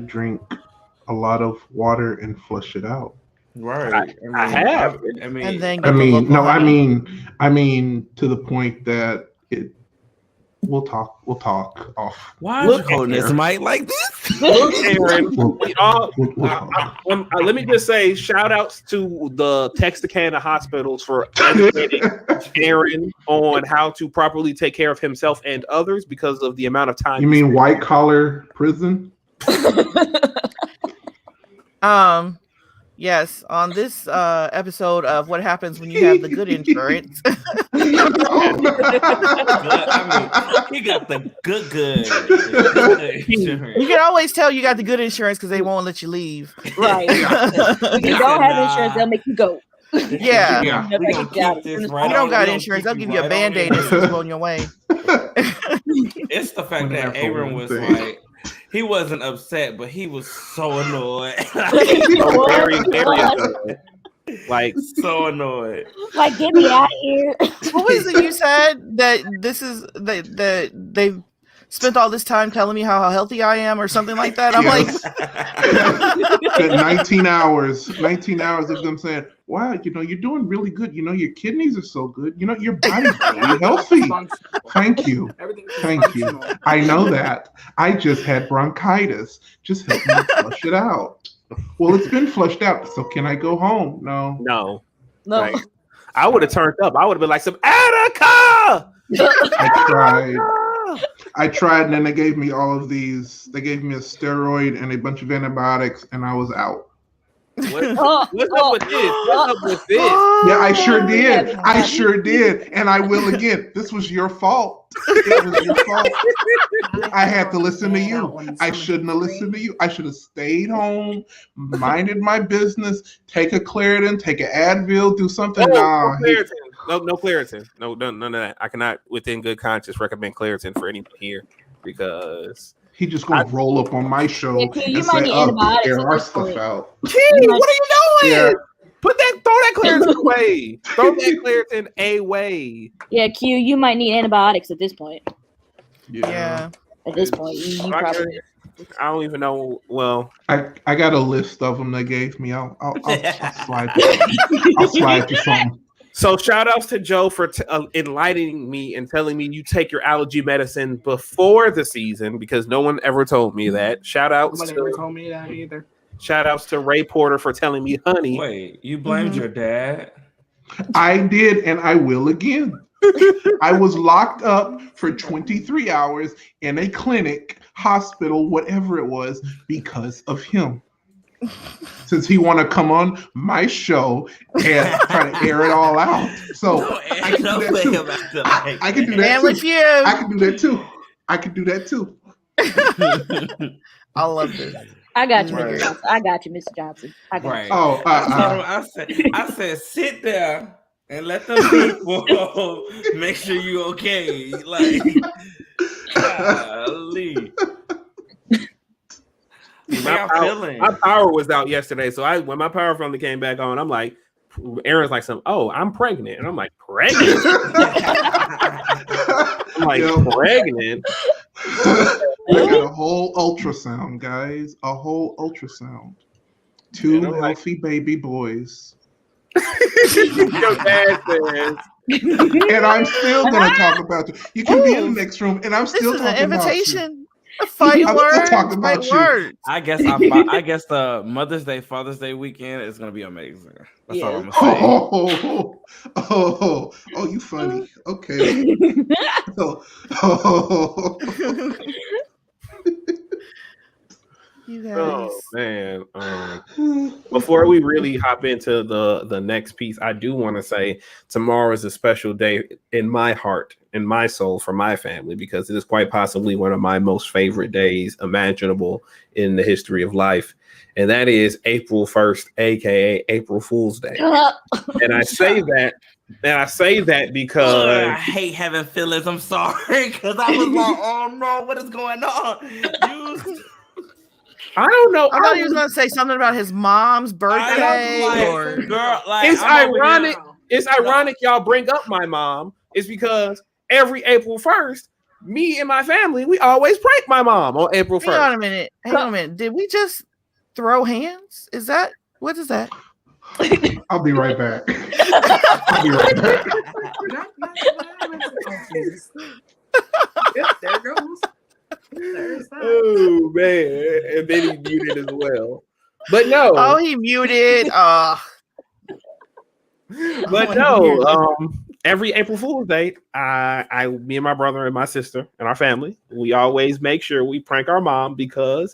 drink a lot of water and flush it out. Right. I have. I mean, And then I get the mean, local no, honey. I mean to the point that it. We'll talk off. why Look is you holding at this her. mic like this? Look, Aaron, we all. We'll talk. Let me just say, shout outs to the Texarkana hospitals for educating Aaron on how to properly take care of himself and others because of the amount of time. You mean white collar prison? Yes, on this episode of What Happens When You Have the Good Insurance. I mean, he got the good. You can always tell you got the good insurance because they won't let you leave. Right. If you don't have insurance, they'll make you go. Yeah. Yeah. They'll We make gonna you out keep as this soon as right You don't on- got we gonna insurance, keep they'll you give you a right band-aid on and send you on your way. It's the fact that Wonderful Aaron was thing. like, he wasn't upset, but he was so annoyed. So very, very upset. Like, so annoyed. Like, get me out of here. What was it you said that this is that they've spent all this time telling me how healthy I am or something like that? I'm Yes. like, Spent 19 hours of them saying, wow, you're doing really good. Your kidneys are so good. Your body's really healthy. Thank you. Everything's Thank you. functional. I know that. I just had bronchitis. Just help me flush it out. Well, it's been flushed out, so can I go home? No. no. No. Right. I would have turned up. I would have been like, some Attica! I tried, and then they gave me all of these. They gave me a steroid and a bunch of antibiotics, and I was out. What's up with this? What's up with this? Yeah, I sure did. yeah. I sure did. And I will again. This was your fault. It was your fault. I had to listen to you. I shouldn't have listened to you. I should have stayed home, minded my business, take a Claritin, take an Advil, do something. Nah, No Claritin. No, none of that. I cannot, within good conscience, recommend Claritin for anyone here because he just gonna roll up on my show you and might say, need "Oh, antibiotics air at our this stuff point. out." Key, what are you doing? Yeah. Throw that Claritin away. Throw that Claritin away. Yeah, Q, you might need antibiotics at this point. Yeah. At this point, you probably. I don't even know. Well, I got a list of them they gave me. I'll slide. I'll slide you something. So shout outs to Joe for enlightening me and telling me you take your allergy medicine before the season because no one ever told me that. Nobody ever told me that either. Shout outs to Ray Porter for telling me, honey. Wait, you blamed your dad? I did, and I will again. I was locked up for 23 hours in a clinic, hospital, whatever it was, because of him. Since he want to come on my show and try to air it all out. So I can do that too. I can do that too. With you. I can do that too. I can do that too. I love this. I got you, Mr. Johnson. I got you, Mr. Johnson. I got Right. you. Oh, I said, sit there and let the people make sure you okay. Like, golly. My power was out yesterday, so when my power finally came back on, I'm like, Aaron's like, I'm pregnant, and I'm like, pregnant. I'm like, pregnant. I got a whole ultrasound, guys. A whole ultrasound. Two healthy baby boys. Your dad says. And I'm still gonna talk about you. You can be in the next room, and I'm still talking about you. Fight words. I guess the Mother's Day, Father's Day weekend is gonna be amazing. That's all I'm gonna say. Oh, you funny. Okay. You guys. Oh man! Before we really hop into the next piece, I do want to say tomorrow is a special day in my heart, in my soul, for my family, because it is quite possibly one of my most favorite days imaginable in the history of life, and that is April 1st, aka April Fool's Day. And I say that. And I say that because I hate having feelings. I'm sorry, because I was like, oh no, what is going on? I don't know. I thought he was going to say something about his mom's birthday. It's ironic. It's ironic y'all bring up my mom. It's because every April 1st, me and my family, we always prank my mom on April 1st. Hang on a minute. Did we just throw hands? What is that? I'll be right back. I'll be right back. Yep, there goes. Oh man, and then he muted as well. But no. Oh, he muted. But no. Every April Fool's Day, me and my brother and my sister and our family, we always make sure we prank our mom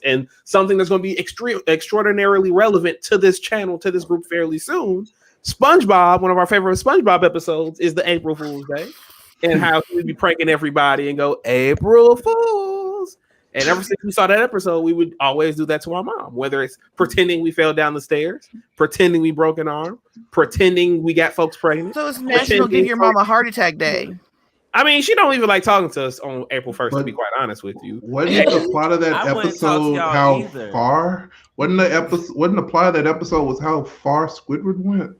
and something that's going to be extraordinarily relevant to this channel, to this group fairly soon. SpongeBob, one of our favorite SpongeBob episodes, is the April Fool's Day, and how he would be pranking everybody and go April Fools. And ever since we saw that episode, we would always do that to our mom, whether it's pretending we fell down the stairs, pretending we broke an arm, pretending we got folks pregnant. So it's National Give Your Mom a Heart Attack Day. I mean, she don't even like talking to us on April 1st, to be quite honest with you. Wasn't the plot of that episode how far? Wasn't the plot of that episode was how far Squidward went?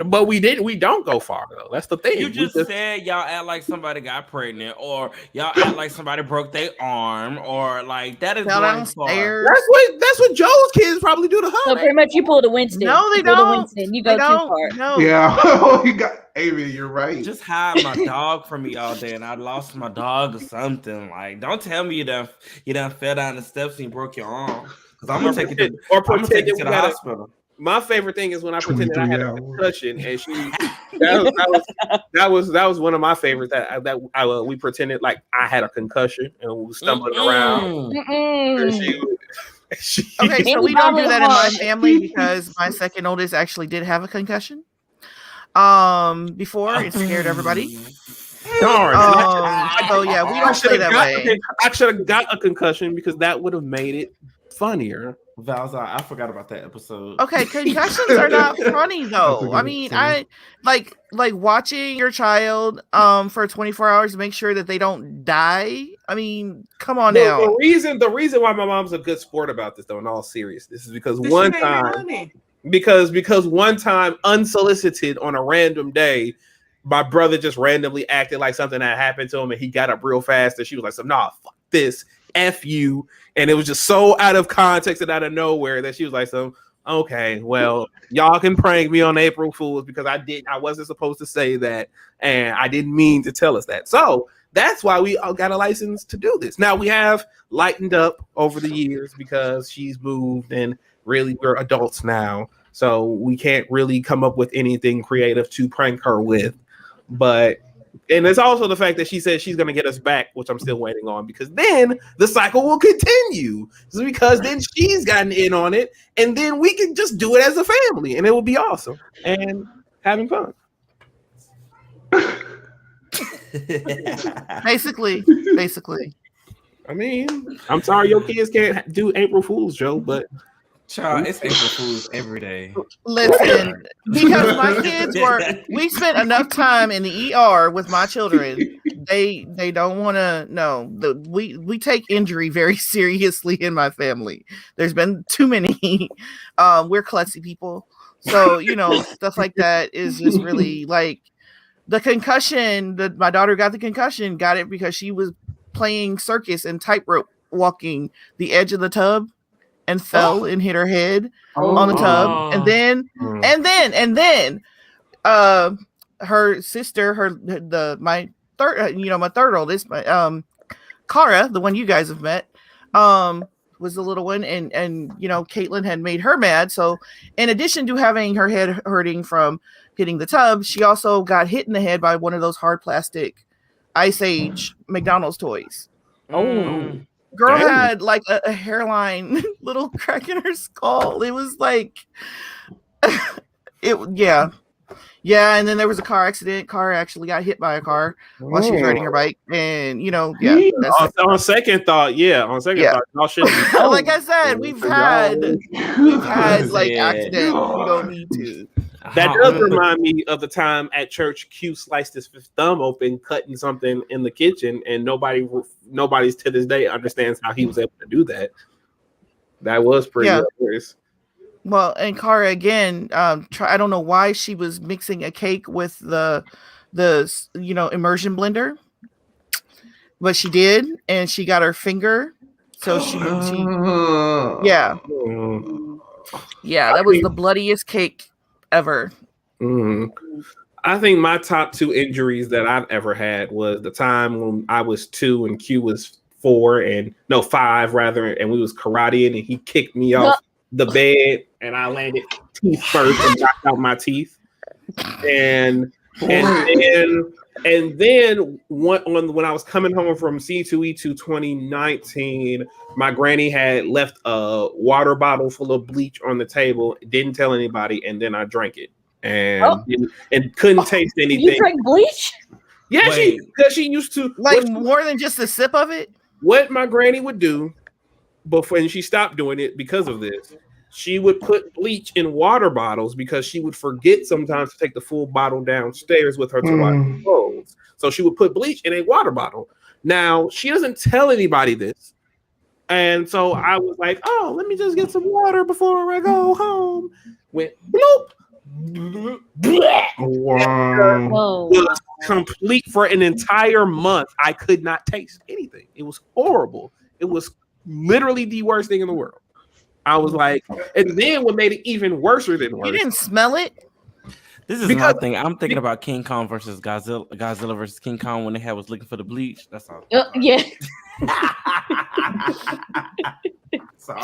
But we don't go far though. That's the thing. You just said y'all act like somebody got pregnant, or y'all act like somebody broke their arm, or like that is going far. That's what Joe's kids probably do to her. So pretty much you pulled a Winston. No, they don't. You go too far. No. Yeah. You got Amy, you're right. Just hide my dog from me all day, and I lost my dog or something. Like, don't tell me you done fell down the steps and you broke your arm. Because I'm gonna take it to the hospital. My favorite thing is when I pretended I had a concussion, and that was one of my favorites. That we pretended like I had a concussion and we were stumbling around. Okay, so we don't do that in my family because my second oldest actually did have a concussion. Before it scared everybody. Darn. So yeah, we don't play that way. I should have got a concussion because that would have made it funnier. Val's, I forgot about that episode. Okay, concussions are not funny though. I mean, I like watching your child for 24 hours to make sure that they don't die. I mean, come on now. The reason why my mom's a good sport about this, though, in all seriousness, is because one time, unsolicited on a random day, my brother just randomly acted like something had happened to him, and he got up real fast, and she was like, "So nah, fuck this, F you," and it was just so out of context and out of nowhere that she was like, "So okay, well, y'all can prank me on April Fools because I wasn't supposed to say that, and I didn't mean to tell us that." So that's why we all got a license to do this. Now we have lightened up over the years because she's moved, and really we're adults now, so we can't really come up with anything creative to prank her with. But and it's also the fact that she said she's going to get us back, which I'm still waiting on, because then the cycle will continue. So because then she's gotten in on it, and then we can just do it as a family, and it will be awesome and having fun. Basically. I mean, I'm sorry your kids can't do April Fool's, Joe, but Child, it's April Fools every day. Listen, because my kids we spent enough time in the ER with my children. They don't want to know. We take injury very seriously in my family. There's been too many. We're klutzy people, so stuff like that is just really like the concussion. That my daughter got the concussion, got it because she was playing circus and tightrope walking the edge of the tub. And fell and hit her head on the tub, and then her sister, my third oldest, Cara, the one you guys have met, was the little one, and Caitlin had made her mad. So in addition to having her head hurting from hitting the tub, she also got hit in the head by one of those hard plastic Ice Age McDonald's toys. Oh. Girl had like a hairline little crack in her skull. It was like yeah. And then there was a car accident. Car actually got hit by a car while she was riding her bike. And on second thought, y'all shouldn't be like I said, we've had like accidents. You don't need to. That does remind me of the time at church Q sliced his thumb open cutting something in the kitchen, and nobody's to this day understands how he was able to do that. That was pretty hilarious. Well, and Cara again, I don't know why she was mixing a cake with the immersion blender, but she did, and she got her finger. So that was the bloodiest cake ever. I think my top two injuries that I've ever had was the time when I was 2 and Q was 5 rather, and we was karateing, and he kicked me off the bed, and I landed teeth first and knocked out my teeth. And then when I was coming home from C2E2 2019, my granny had left a water bottle full of bleach on the table, didn't tell anybody, and then I drank it and couldn't taste anything. You drank bleach? Yeah, she used to more than just a sip of it. What my granny would do before, and she stopped doing it because of this, she would put bleach in water bottles because she would forget sometimes to take the full bottle downstairs with her to wash clothes. So she would put bleach in a water bottle. Now, she doesn't tell anybody this. And so I was like, oh, let me just get some water before I go home. Went bloop. Wow. It was complete for an entire month. I could not taste anything. It was horrible. It was literally the worst thing in the world. I was like, and then what made it even worse than worse. You didn't smell it? This is my thing. I'm thinking about King Kong versus Godzilla versus King Kong when they was looking for the bleach. That's all. Yeah. Sorry.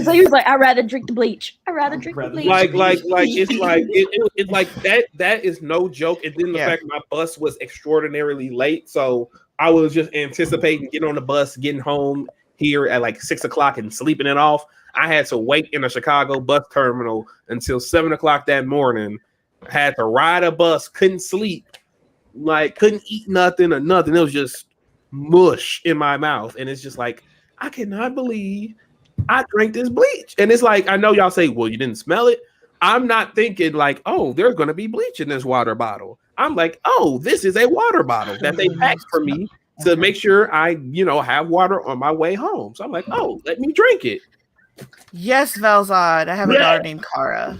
So he was like, I'd rather drink the bleach. Like it's like that is no joke. And then the fact my bus was extraordinarily late, so I was just anticipating getting on the bus, getting home here at like 6:00 and sleeping it off. I had to wait in a Chicago bus terminal until 7:00 that morning. Had to ride a bus, couldn't sleep, couldn't eat nothing or nothing. It was just mush in my mouth, and it's just like, I cannot believe I drank this bleach. And it's like, I know y'all say, well, you didn't smell it. I'm not thinking like, oh, there's going to be bleach in this water bottle. I'm like, oh, this is a water bottle that they packed for me to make sure I, have water on my way home. So I'm like, oh, let me drink it. Yes, Valzad. I have a daughter named Kara.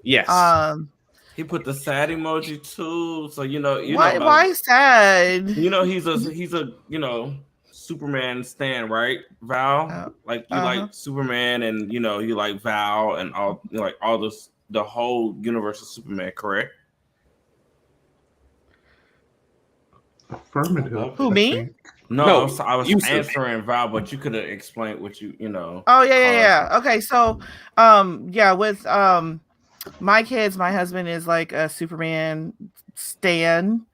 Yes. He put the sad emoji too. So why sad? He's a Superman stan, right? Val, like Superman, and you like Val, and all all this, the whole universe of Superman, correct? Affirmative. Who, me? No, I was answering Val, but you could have explained what you. Oh yeah. Okay, so with my kids, my husband is like a Superman stan.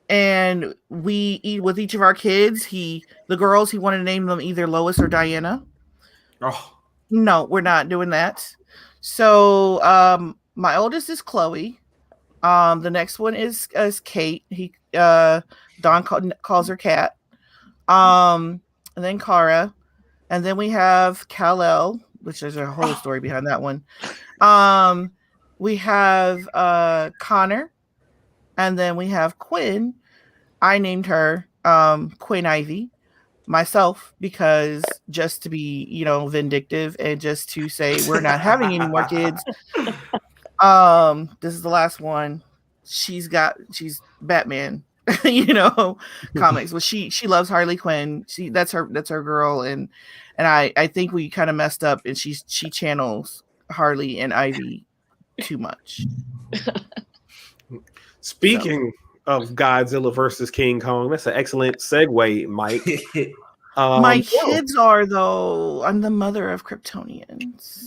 And we eat with each of our kids. The girls, he wanted to name them either Lois or Diana. Oh no, we're not doing that. So my oldest is Chloe. The next one is Kate. Don calls her Kat. And then Kara, and then we have Kal-El, which there's a whole story behind that one. We have Connor, and then we have Quinn. I named her Quinn Ivy myself because just to be, vindictive and just to say we're not having any more kids. This is the last one. She's Batman, comics. Well, she loves Harley Quinn. That's her girl, and I think we kind of messed up, and she channels Harley and Ivy too much. Speaking of Godzilla versus King Kong, that's an excellent segue, Mike. My kids are, though. I'm the mother of Kryptonians.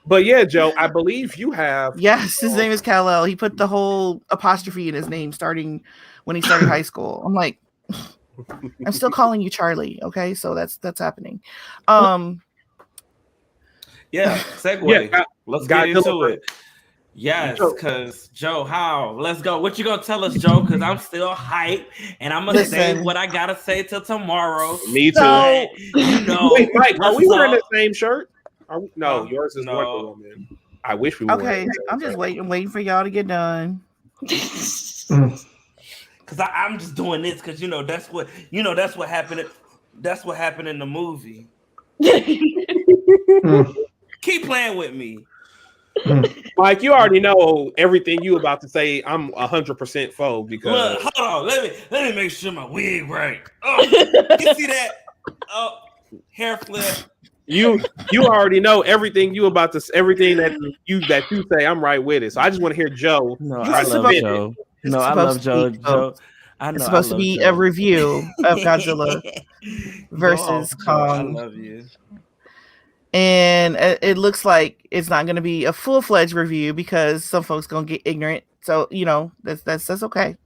But yeah, Joe, I believe you have. Yes, his name is Kal-El. He put the whole apostrophe in his name starting when he started high school. I'm like, I'm still calling you Charlie. Okay, so that's happening. Yeah, segue. Yeah, let's get into it. Yes, because Joe, let's go. What you gonna tell us, Joe? Because I'm still hyped, and I'm gonna say what I gotta say till tomorrow. Me too. So, wait, Mike, are we wearing the same shirt? No, yours is Wonder Woman. I wish we were. Okay, I'm just waiting for y'all to get done. Because I'm just doing this because that's what happened. That's what happened in the movie. Keep playing with me. Mike, you already know everything you about to say. I'm 100% for because. Look, hold on. Let me make sure my wig right. Oh, you see that? Oh, hair flip. You already know everything everything that you say. I'm right with it. So I just want to hear Joe. No, I love Joe. No, I love Joe. Joe. It's supposed to be a review of Godzilla versus Kong. I love you. And it looks like it's not going to be a full-fledged review because some folks going to get ignorant. So, that's okay.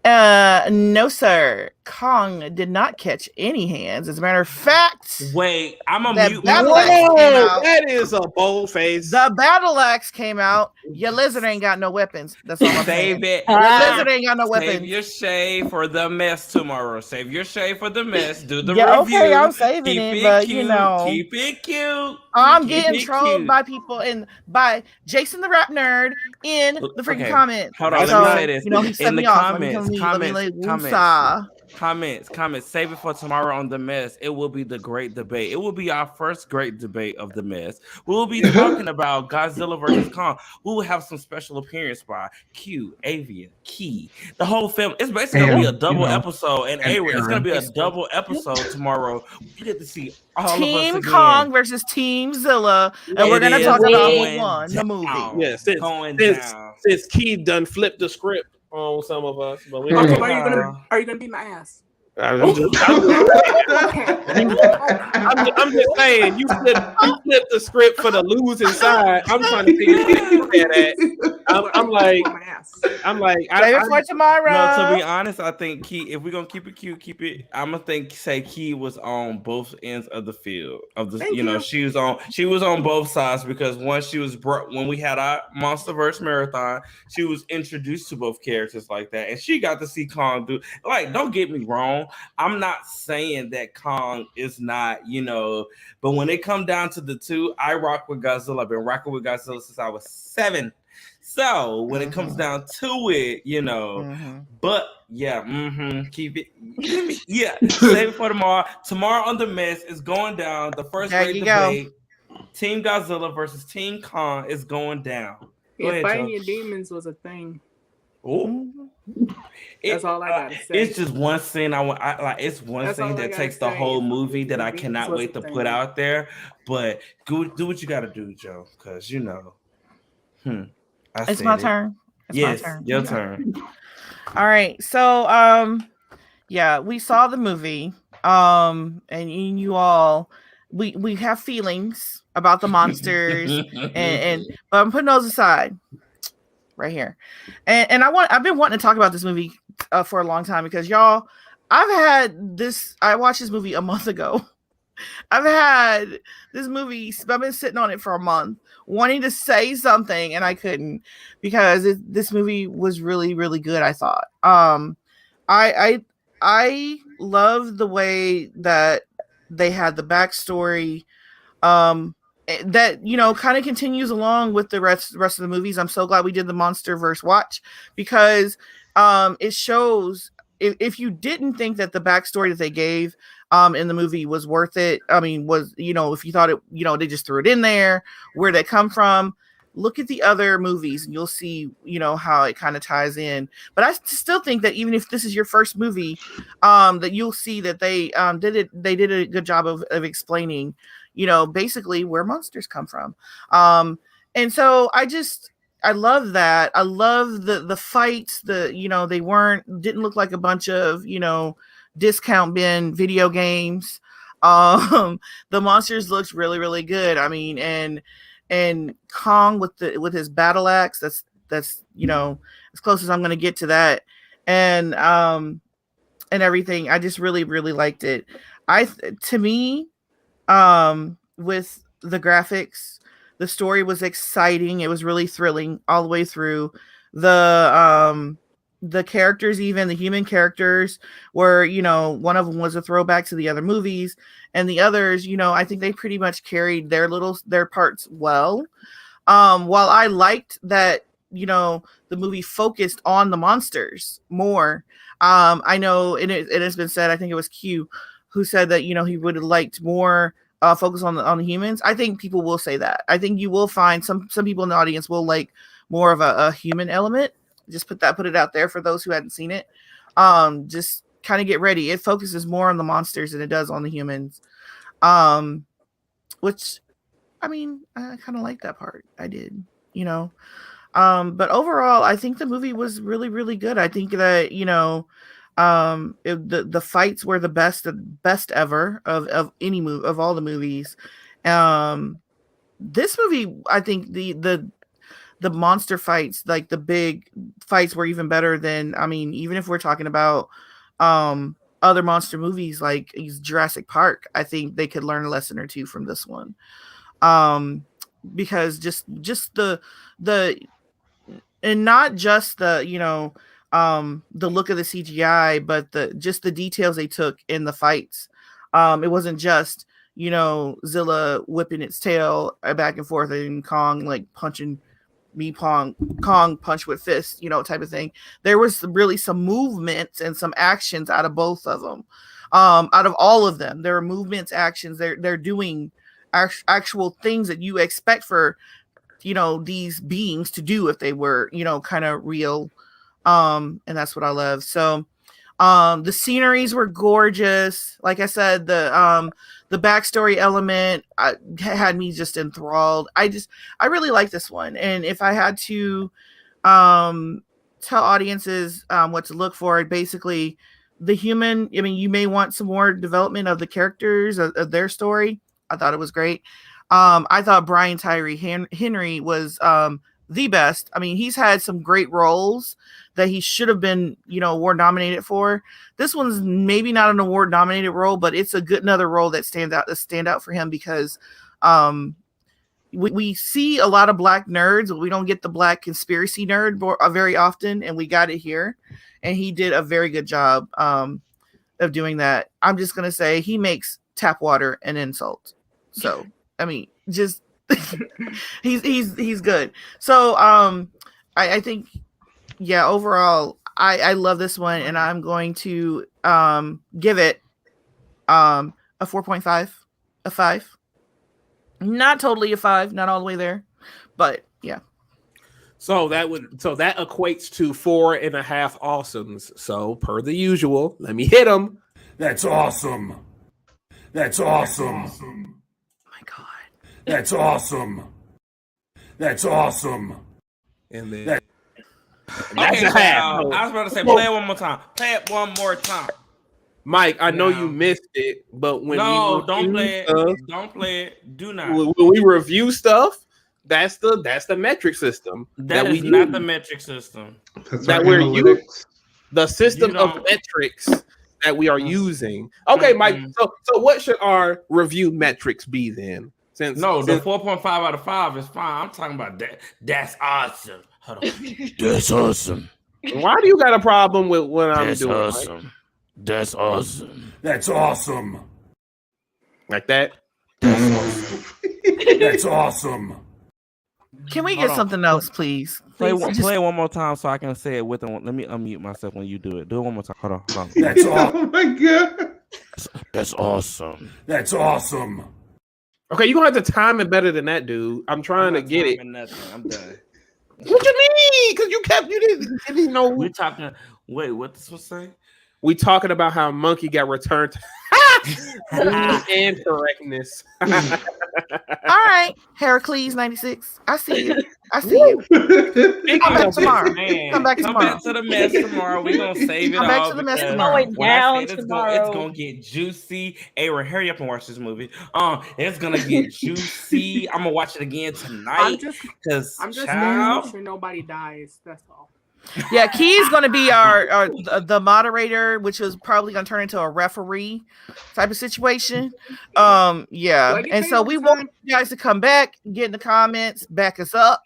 No, sir. Kong did not catch any hands. As a matter of fact, wait, I'm a mute. That is a bold face. The battle axe came out. Your lizard ain't got no weapons. That's all I'm saying. Save it. Your lizard ain't got no weapons. Save your shade for the mess tomorrow. Save your shade for the mess. Do the review. Okay, I'm saving it, but cute. Keep it cute. I'm getting trolled by people and by Jason the Rap Nerd in the freaking comments. Hold on, let me say this. He set in me the off. Comments. Save it for tomorrow on the mess. It will be the great debate. It will be our first great debate of the mess. We will be talking about Godzilla versus Kong. We will have some special appearance by Q, Avia, Key, the whole family. It's basically gonna be a double episode, and Aaron. It's gonna be a double episode tomorrow. You get to see all Team of us again. Kong versus Team Zilla, and we're gonna talk about who won the movie. Yeah, since Key done flipped the script on some of us, but we are you gonna beat my ass? I'm just saying, you flipped the script for the losing side. I'm trying to figure that. I'm like, Yes. I'm like, Save it for tomorrow. No, to be honest, I think Key. If we're gonna keep it cute, keep it. I'm gonna say Key was on both ends of the field of the. Thank you. She was on both sides because once she was when we had our MonsterVerse marathon, she was introduced to both characters like that, and she got to see Kong do. Like, don't get me wrong, I'm not saying that Kong is not, but when it come down to the two, I rock with Godzilla. I've been rocking with Godzilla since I was 7. So when it comes down to it, but yeah, keep it. Yeah, save it for tomorrow. Tomorrow on the mess is going down. The first great debate: Team Godzilla versus Team Kong is going down. Go ahead, fighting Joe. your demons was a thing. Oh, that's all I gotta say. It's just one scene it's one scene that takes the whole movie that I cannot wait to put out there. But do what you got to do, Joe, because It's my turn. Yes, your turn. All right. So, yeah, we saw the movie. And you all, we have feelings about the monsters, but I'm putting those aside right here. And I've been wanting to talk about this movie for a long time because y'all, I watched this movie a month ago. I've had this movie, I've been sitting on it for a month, wanting to say something, and I couldn't because this movie was really, really good, I thought. I love the way that they had the backstory that, kind of continues along with the rest of the movies. I'm so glad we did the MonsterVerse watch because it shows if you didn't think that the backstory that they gave in the movie was worth it. I mean, if you thought it, they just threw it in there, where they come from, look at the other movies and you'll see, how it kind of ties in. But I still think that even if this is your first movie, that you'll see that they did a good job of explaining, basically where monsters come from. And so I love that. I love the fights, they didn't look like a bunch of, discount bin video games. The monsters looked really, really good. I mean, and Kong with his battle axe, that's as close as I'm going to get to that. And everything. I just really, really liked it. To me, with the graphics, the story was exciting. It was really thrilling all the way through. The characters, even the human characters, were, one of them was a throwback to the other movies, and the others, I think they pretty much carried their parts well. While I liked that, the movie focused on the monsters more. I know it has been said, I think it was Q who said that, he would have liked more focus on the humans. I think people will say that. I think you will find some people in the audience will like more of a human element. Just put it out there for those who hadn't seen it. Just kind of get ready. It focuses more on the monsters than it does on the humans. Which, I mean, I kind of like that part. I did, but overall, I think the movie was really, really good. I think that, the fights were the best ever of any movie, of all the movies. This movie, I think the monster fights, like the big fights, were even better than, even if we're talking about other monster movies like Jurassic Park, I think they could learn a lesson or two from this one. Because just the and not just the look of the CGI, but the details they took in the fights. It wasn't just Zilla whipping its tail back and forth and Kong like punching Kong punch with fists, type of thing. There was really some movements and some actions out of both of them. Out of all of them, there are movements, actions. They're doing actual things that you expect for these beings to do if they were kind of real. And that's what I love. So the sceneries were gorgeous. Like I said, the backstory element had me just enthralled. I really like this one. And if I had to tell audiences what to look for, basically the human, you may want some more development of the characters of their story. I thought it was great. I thought Brian Tyree Henry was the best. I mean, he's had some great roles that he should have been, award nominated for. This one's maybe not an award nominated role, but it's another role that stand out for him because we see a lot of Black nerds, but we don't get the Black conspiracy nerd very often, and we got it here. And he did a very good job of doing that. I'm just gonna say he makes tap water an insult. So I mean, just he's good. So I think overall I love this one, and I'm going to give it a 4.5, a 5. Not totally a 5, not all the way there, but yeah. So that equates to 4.5 awesomes. So per the usual, let me hit them. That's awesome. That's awesome. Oh my God. That's awesome. That's awesome. And then Okay, a half. I was about to say, play it one more time. Play it one more time. Mike, I know you missed it, but when don't play it. Don't play it. Do not. When we review stuff, that's the metric system. That is not the metric system. That we're using. The system of metrics that we are using. Okay, Mike. So what should our review metrics be then? The 4.5 out of 5 is fine. I'm talking about that. That's awesome. Hold on. That's awesome. Why do you got a problem with what I'm doing? Awesome. Mike? That's awesome. That's awesome. Like that? That's awesome. Can we get something else, please? Play it one more time so I can say it with them. Let me unmute myself when you do it. Do it one more time. Hold on. That's awesome. Oh my God. That's awesome. That's awesome. Okay, you're gonna have to time it better than that, dude. I'm trying to get it. Nothing. I'm done. What you mean? Because you didn't know. We're talking. Wait, what this was saying? We talking about how Monkey got returned to and correctness. All right, Heracles 96. I see you. Come back tomorrow. Come back to the mess tomorrow. We're gonna save it all. Come back to the mess tomorrow. Going down tomorrow. It's gonna get juicy. Aaron, hurry up and watch this movie. It's gonna get juicy. I'm gonna watch it again tonight. I'm just making sure nobody dies. That's all. Yeah, Key is going to be the moderator, which is probably going to turn into a referee type of situation. Yeah, and so we want you guys to come back, get in the comments, back us up.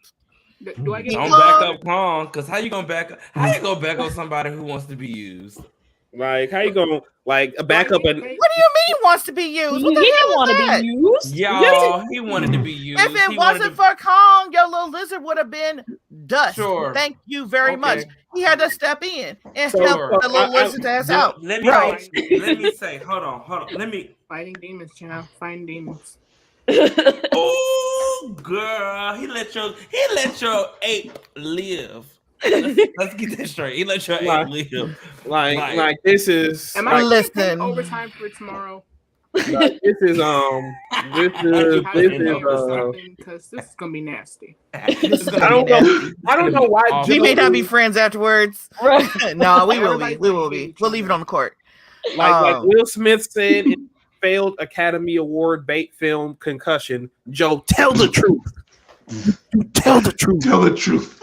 Do I get Don't back up Kong? Because how you gonna back up? How you gonna back up somebody who wants to be used? Like, how you gonna back up and? What do you mean wants to be used? He didn't want to be used. Y'all, he wanted to be used. If it wasn't for Kong, your little lizard would have been dust. Sure. Thank you very much. He had to step in and help the little lizard's ass out. Let me say, hold on. Let me fighting demons, child. Fighting demons. Oh, girl, he let your ape live. Let's get that straight. He let your ape live. Like this is. Am I listening overtime for tomorrow? Like, this is because this is gonna be nasty. I don't know why. We may not be friends afterwards. No, we will be. We will be. We'll leave it on the court. Like Will Smith said in failed Academy Award bait film Concussion, Joe, tell the truth. Tell the truth. Tell the truth.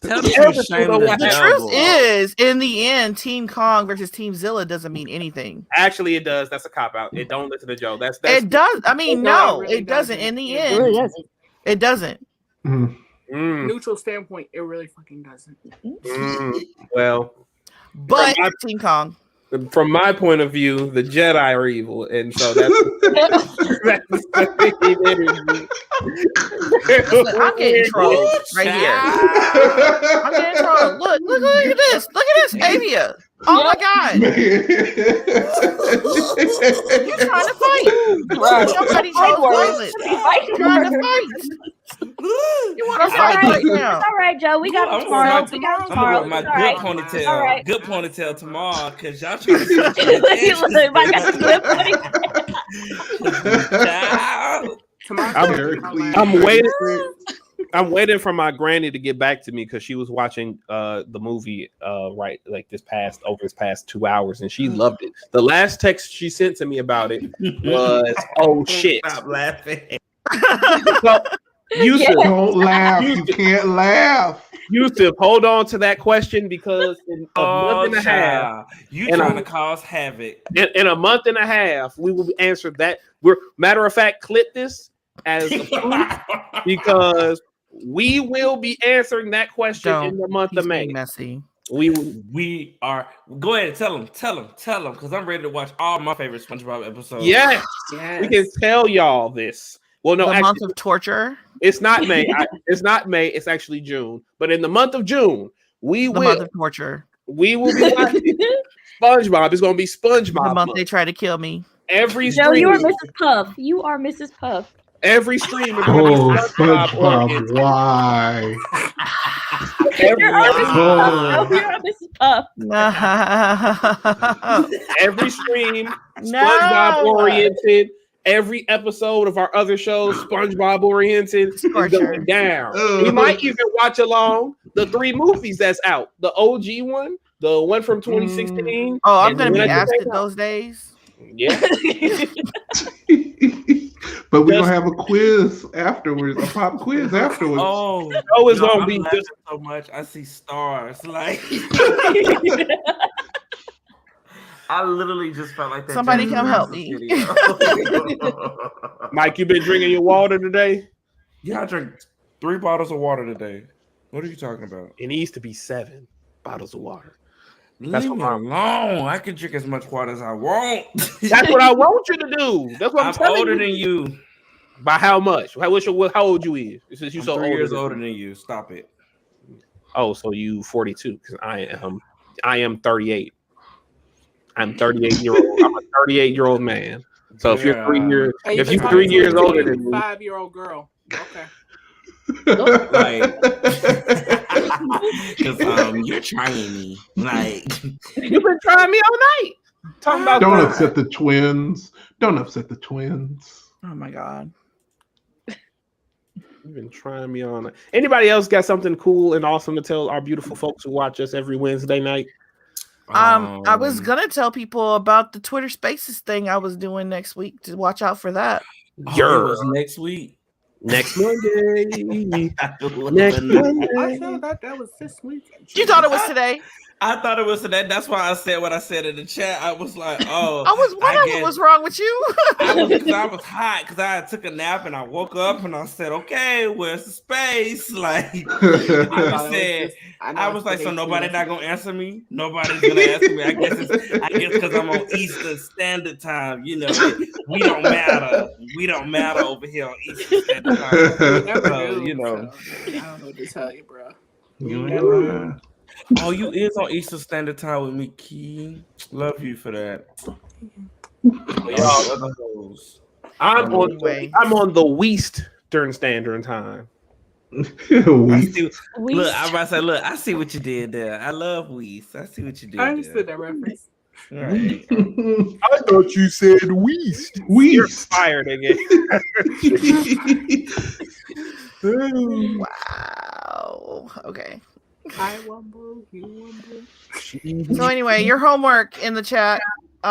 The truth is, in the end, Team Kong versus Team Zilla doesn't mean anything. Actually, it does. That's a cop out. It don't listen to Joe. That's it does. I mean, no, it doesn't. In the end, it doesn't. Neutral standpoint, it really fucking doesn't. Well, but Team Kong. From my point of view, the Jedi are evil, and so that's I'm getting trolled right here. I'm getting trolled. Look at this. Look at this, Avia. Oh my God. You're trying to fight. Somebody chose violence. You're trying to fight. You want to fight right now? It's all right, Joe. We got it tomorrow. We got it tomorrow. My good ponytail. Good ponytail tomorrow, because y'all trying to I got the good ponytail. I'm waiting for my granny to get back to me because she was watching the movie this past 2 hours, and she loved it. The last text she sent to me about it was, "Oh shit!" Stop laughing. Yusuf, Don't laugh. You can't laugh. Yusuf, hold on to that question because in a month and a half, you trying to cause havoc. In a month and a half, we will answer that. Matter of fact, clip this as a proof because we will be answering that question in the month of May. Messy. We are. Go ahead, tell them, because I'm ready to watch all my favorite SpongeBob episodes. Yes, we can tell y'all this. Well, no, the month of torture. It's not May. It's not May. It's actually June. But in the month of June, the month of torture. We will be watching SpongeBob. It's going to be SpongeBob. The month they try to kill me. Every stream. No, you are Mrs. Puff. You are Mrs. Puff. Every stream. SpongeBob, why? You're Mrs. Puff. Every stream, SpongeBob oriented. Every episode of our other shows, SpongeBob oriented, is going down. We might even watch along the 3 movies that's out. The OG one, the one from 2016. Oh, I'm going to be absent those days. Yeah. But we're going to have a quiz afterwards, a pop quiz afterwards. Oh, it's going to be just so much. I see stars. Like, I literally just felt like that. Somebody come help me. Mike, you been drinking your water today? Yeah, I drank 3 bottles of water today. What are you talking about? It needs to be 7 bottles of water. Leave me alone. I can drink as much water as I want. That's what I want you to do. That's what I'm telling older you. Than you. By how much? How old you is? Since you I'm so 3 years older than you. Stop it. Oh, so you 42? Because I am 38. I'm 38 year old. I'm a 38-year-old man. So if you're 3 years, if you're 3 years older than me, 5-year-old girl. Okay. Like, because you're trying me. Like, you've been trying me all night. Talking about don't upset the twins. Don't upset the twins. Oh my God. You've been trying me all night. Anybody else got something cool and awesome to tell our beautiful folks who watch us every Wednesday night? I was gonna tell people about the Twitter Spaces thing I was doing next week to watch out for that. It was next week. Next Monday. Next Monday. I thought that was this week. You thought it was today? I thought it was today. That's why I said what I said in the chat. I was like, oh. I was wondering what was wrong with you. I was hot because I took a nap and I woke up and I said, okay, where's the space? Like, I was like, so nobody not going to answer me? Nobody's going to answer me. I guess because I'm on Eastern Standard Time. You know, we don't matter. We don't matter over here on Eastern Standard Time. So, you know. I don't know what to tell you, bro. Oh, you is on Eastern Standard Time with me, Key. Love you for that. I'm on the Western Standard Time. Look, I'm about to say, look, I see what you did there. I love Weast. I see what you did. I understood that reference. Right. I thought you said Weast. You're fired again. Wow. Okay. I wumble, you wumble. So anyway, your homework in the chat. So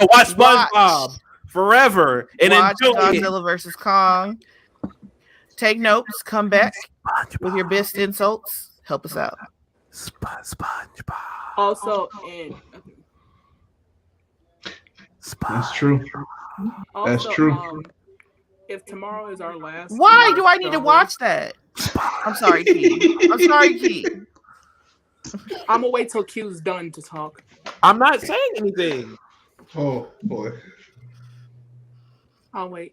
watch SpongeBob forever and watch enjoy Godzilla versus Kong. Take notes. Come back with your best insults. Help us out. SpongeBob. Also, and that's true. Also, that's true. If tomorrow is our last, why do I need to watch that? I'm sorry, Key. I'm gonna wait till Q's done to talk. I'm not saying anything. Oh boy. I'll wait.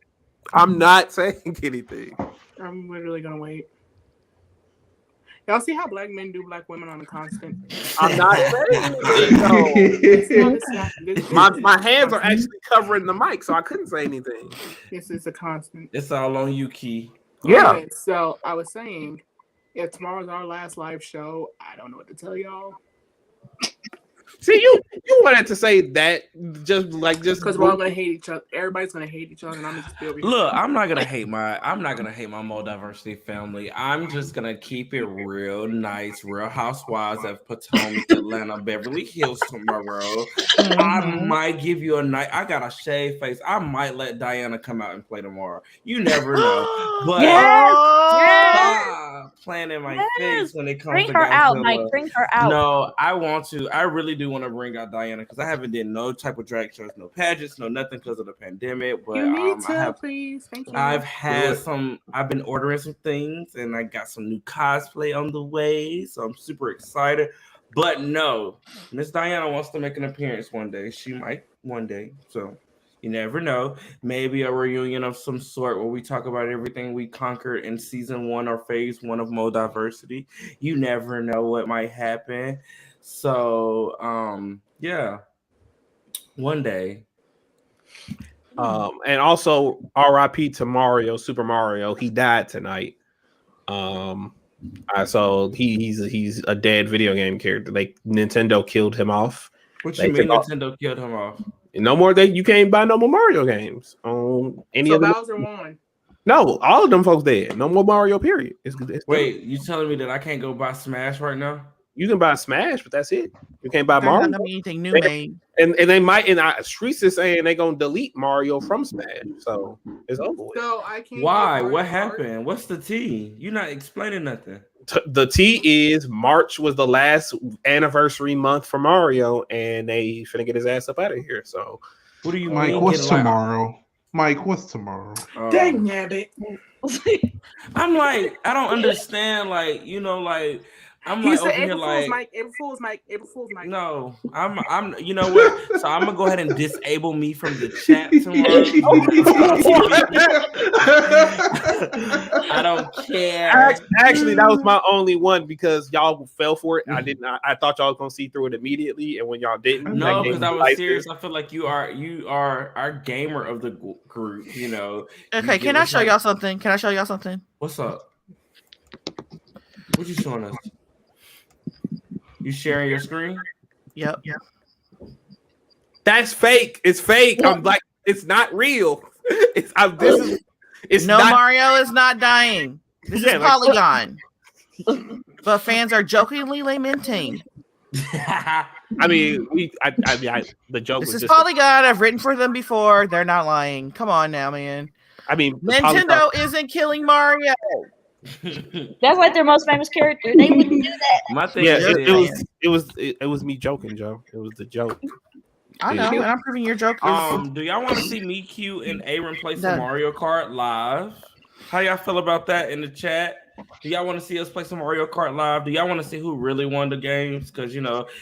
I'm not saying anything. I'm literally gonna wait. Y'all see how black men do black women on a constant? I'm not saying anything. My hands are actually covering the mic, so I couldn't say anything. This is a constant. It's all on you, Key. Yeah. Okay, so I was saying, if tomorrow's our last live show, I don't know what to tell y'all. See, you wanted to say that just because we're all gonna hate each other. Everybody's gonna hate each other, and I'm gonna just be over here. Look, I'm not gonna hate my MulDiversity family. I'm just gonna keep it real nice, Real Housewives of Potomac, Atlanta, Beverly Hills tomorrow. I might give you a night. I got a shave face. I might let Diana come out and play tomorrow. You never know. But playing in my face when it comes bring to her out, Godzilla. Mike. Bring her out. No, I want to. I really do want to bring out Diana because I haven't done no type of drag shows, no pageants, no nothing because of the pandemic. But you need to, please. Thank you. I've been ordering some things and I got some new cosplay on the way, so I'm super excited. But no, Miss Diana wants to make an appearance one day. She might one day, so you never know. Maybe a reunion of some sort where we talk about everything we conquered in season 1 or phase 1 of MulDiversity. You never know what might happen. So, yeah, one day. And also R.I.P. to Mario, Super Mario. He died tonight. So he's a dead video game character. Nintendo killed him off. What you mean Nintendo killed him off? No more. You can't buy no more Mario games on any of them. Bowser won. No, all of them folks dead. No more Mario. Period. Wait, you telling me that I can't go buy Smash right now? You can buy Smash, but that's it. You can't buy Mario. Not anything new made. And they might. And Streets is saying they're gonna delete Mario from Smash, so it's over with. So I can't. Why? What happened? What's the tea? You're not explaining nothing. The tea is March was the last anniversary month for Mario, and they finna get his ass up out of here. So, what do you Mike? mean? What's tomorrow? Mike, what's tomorrow? Dang nabbit. I'm like, I don't understand. Like, I'm like over here like April Fool's Mike. No, I'm. You know what? So I'm gonna go ahead and disable me from the chat tomorrow. I don't care. Actually, that was my only one because y'all fell for it. I didn't. I thought y'all was gonna see through it immediately, and when y'all didn't, no, because I was serious. I feel like you are our gamer of the group. You know. Okay, can I show y'all something? What's up? What you showing us? You sharing your screen? Yep. That's fake. It's fake. I'm like, it's not real. Mario is not dying. This is Polygon. But fans are jokingly lamenting. The joke. This is Polygon. I've written for them before. They're not lying. Come on now, man. Nintendo isn't killing Mario. That's like their most famous character. They wouldn't do that. My thing it was me joking, Joe. It was the joke. I know, and I'm proving your joke. Do y'all want to see me, Q, and Aaron play some Mario Kart live? How y'all feel about that in the chat? Do y'all want to see us play some Mario Kart live? Do y'all want to see who really won the games? Because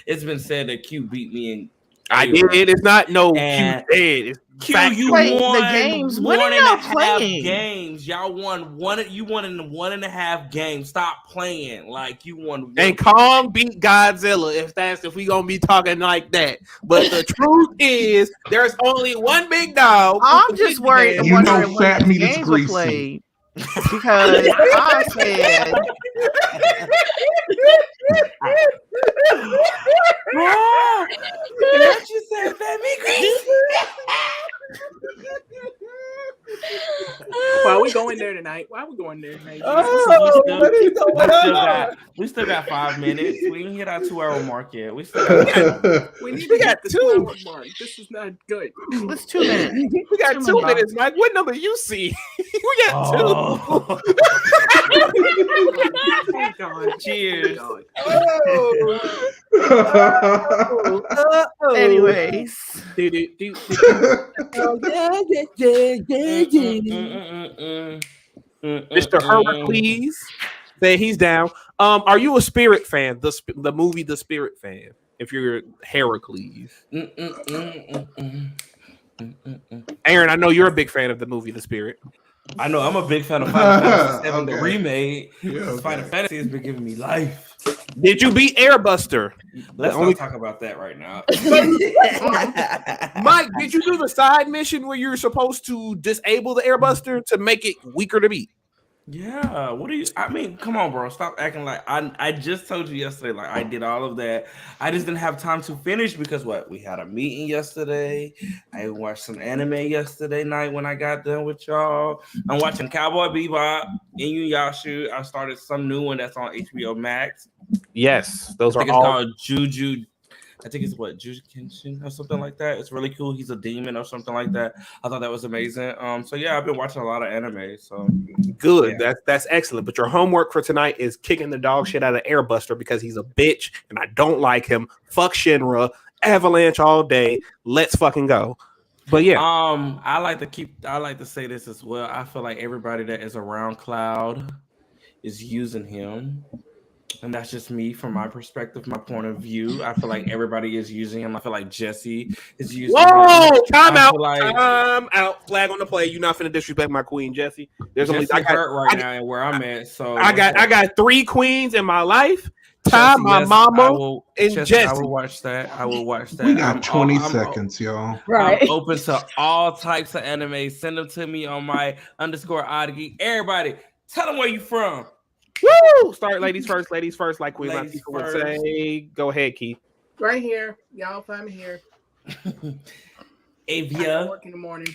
it's been said that Q beat me in. I did. It's not no Q dead. It's Q, you won the games. What are y'all playing? Games. Y'all won one. You won in the 1.5 games. Stop playing. Like you won. And Kong beat Godzilla. If we gonna be talking like that, but the truth is, there's only one big dog. I'm just worried. Wondering fat meat is games greasy. Played because I said. What you said, baby? Why are we going there tonight? We still got 5 minutes. We didn't hit our 2-hour mark yet. We need to get the 2-hour mark. This is not good. It's 2 minutes. We got 2 minutes, Mike. What number you see? We got 2. Oh, God. Cheers. Anyways. Mr. Heracles said he's down. Are you a Spirit fan? The movie The Spirit fan. If you're Heracles. Aaron, I know you're a big fan of the movie The Spirit. I know I'm a big fan of Final Fantasy VII, the remake. Final Fantasy has been giving me life. Did you beat Airbuster? Let's not talk about that right now. Mike, did you do the side mission where you're supposed to disable the Airbuster to make it weaker to beat? Yeah, what do you? I mean, come on, bro. Stop acting like I just told you yesterday. Like I did all of that. I just didn't have time to finish because what? We had a meeting yesterday. I watched some anime yesterday night when I got done with y'all. I'm watching Cowboy Bebop, Inuyasha. I started some new one that's on HBO Max. Yes, those I are think it's all. called Juju. I think it's what Juju Kenshin or something like that. It's really cool. He's a demon or something like that. I thought that was amazing. So yeah, I've been watching a lot of anime. So Good. yeah. That's excellent. But your homework for tonight is kicking the dog shit out of Airbuster because he's a bitch and I don't like him. Fuck Shinra. Avalanche all day. Let's fucking go. But yeah. I like to say this as well. I feel like everybody that is around Cloud is using him. And that's just me from my perspective, my point of view. I feel like everybody is using him. I feel like Jesse is using him. Time out. Time out. Flag on the play. You're not finna disrespect my queen, Jesse. There's Jesse only hurt right now and where I'm at. So I got 3 queens in my life. Ty, my mama, and Jesse. I will watch that. We got 20 seconds, y'all. Right. I'm open to all types of anime. Send them to me on my _oddgeek. Everybody, tell them where you from. Woo! Start ladies first, like Queen Ladies Latifah would say. Go ahead, Keith. Right here. Y'all find me here. Avia. I work in the morning.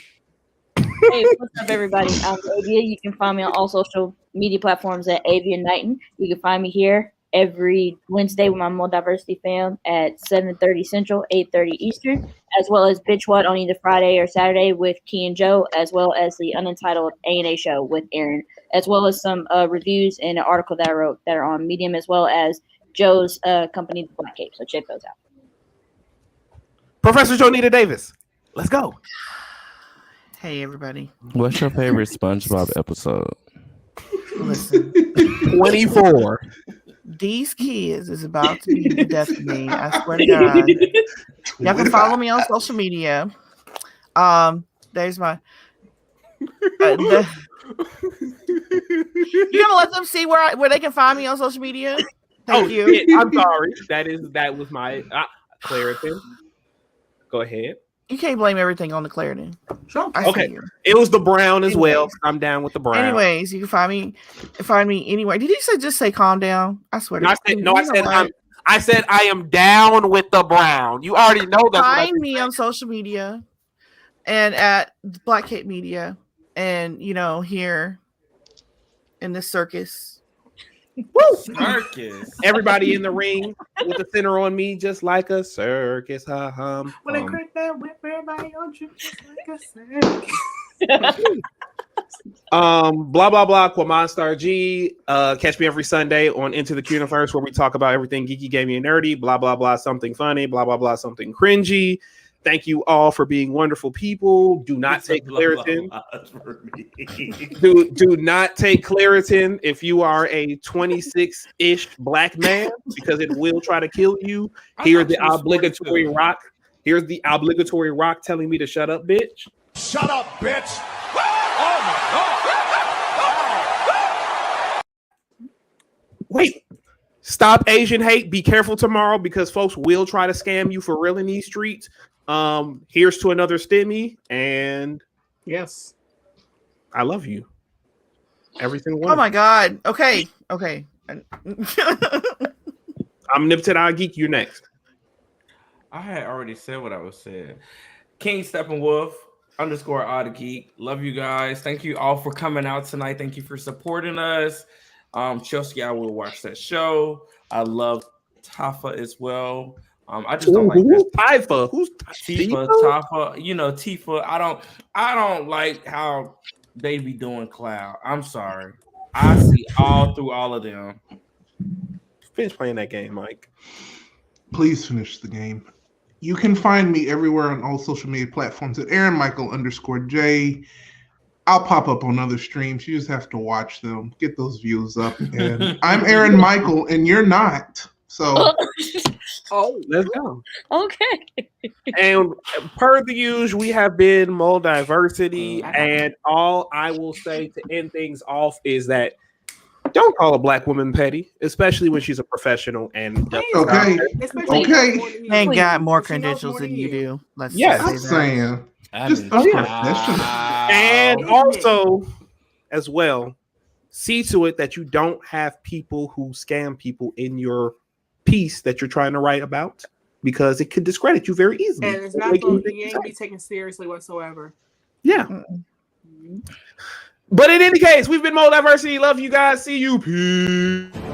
Hey, what's up, everybody? I'm Avia. You can find me on all social media platforms at Avia Knighton. You can find me here every Wednesday with my MulDiversity fam at 7:30 Central, 8:30 Eastern, as well as Bitch What on either Friday or Saturday with Key and Joe, as well as the Untitled A&A show with Aaron, as well as some reviews and an article that I wrote that are on Medium, as well as Joe's company, The Black Cape. So check those out. Professor Jonita Davis. Let's go. Hey, everybody. What's your favorite SpongeBob episode? Listen. 24. These kids is about to be the death of me. I swear to God. Y'all can follow me on social media. There's my. You gonna let them see where they can find me on social media? Thank you. Shit, I'm sorry. That was my Claritin. Go ahead. You can't blame everything on the Claritin. Sure. Okay. It was the brown as well. I'm down with the brown. Anyways, you can find me anywhere. Did you just say calm down? I swear to God. I said I am down with the brown. You already know that. Find me on social media and at Black Cape Media and here in this circus. Woo! Circus. Everybody in the ring with the center on me, just like a circus. When I crack that whip, everybody on you just like a circus. Blah blah blah. Quamon Star G. Catch me every Sunday on Into the Universe where we talk about everything geeky, gamey, and nerdy. Blah blah blah. Something funny. Blah blah blah. Something cringy. Thank you all for being wonderful people. Do not take Claritin. Do not take Claritin if you are a 26-ish black man because it will try to kill you. Here's the obligatory rock. Here's the obligatory rock telling me to shut up, bitch. Shut up, bitch. Wait. Stop Asian hate. Be careful tomorrow because folks will try to scam you for real in these streets. Here's to another STEMI, and yes, I love you. Everything. Oh my God. Okay. I'm Nipted Eye Geek. You next. I had already said what I was saying. King Steppenwolf _oddgeek. Love you guys. Thank you all for coming out tonight. Thank you for supporting us. Chelsea, I will watch that show. I love Tafa as well. I just don't like who's Tifa? Who's Tifa? Tafa, Tifa. I don't like how they be doing Cloud. I'm sorry. I see all through all of them. Finish playing that game, Mike. Please finish the game. You can find me everywhere on all social media platforms at Aaron Michael _J. I'll pop up on other streams. You just have to watch them, get those views up. And I'm Aaron Michael, and you're not. So, let's go. Okay. And per the usual, we have been MulDiversity, and all I will say to end things off is that don't call a black woman petty, especially when she's a professional. And okay. Ain't got more credentials than you do. I'm saying. Just and also, as well, see to it that you don't have people who scam people in your piece that you're trying to write about, because it could discredit you very easily. And it's not going to be taken seriously whatsoever. Yeah. But in any case, we've been MulDiversity. Love you guys. See you. Peace.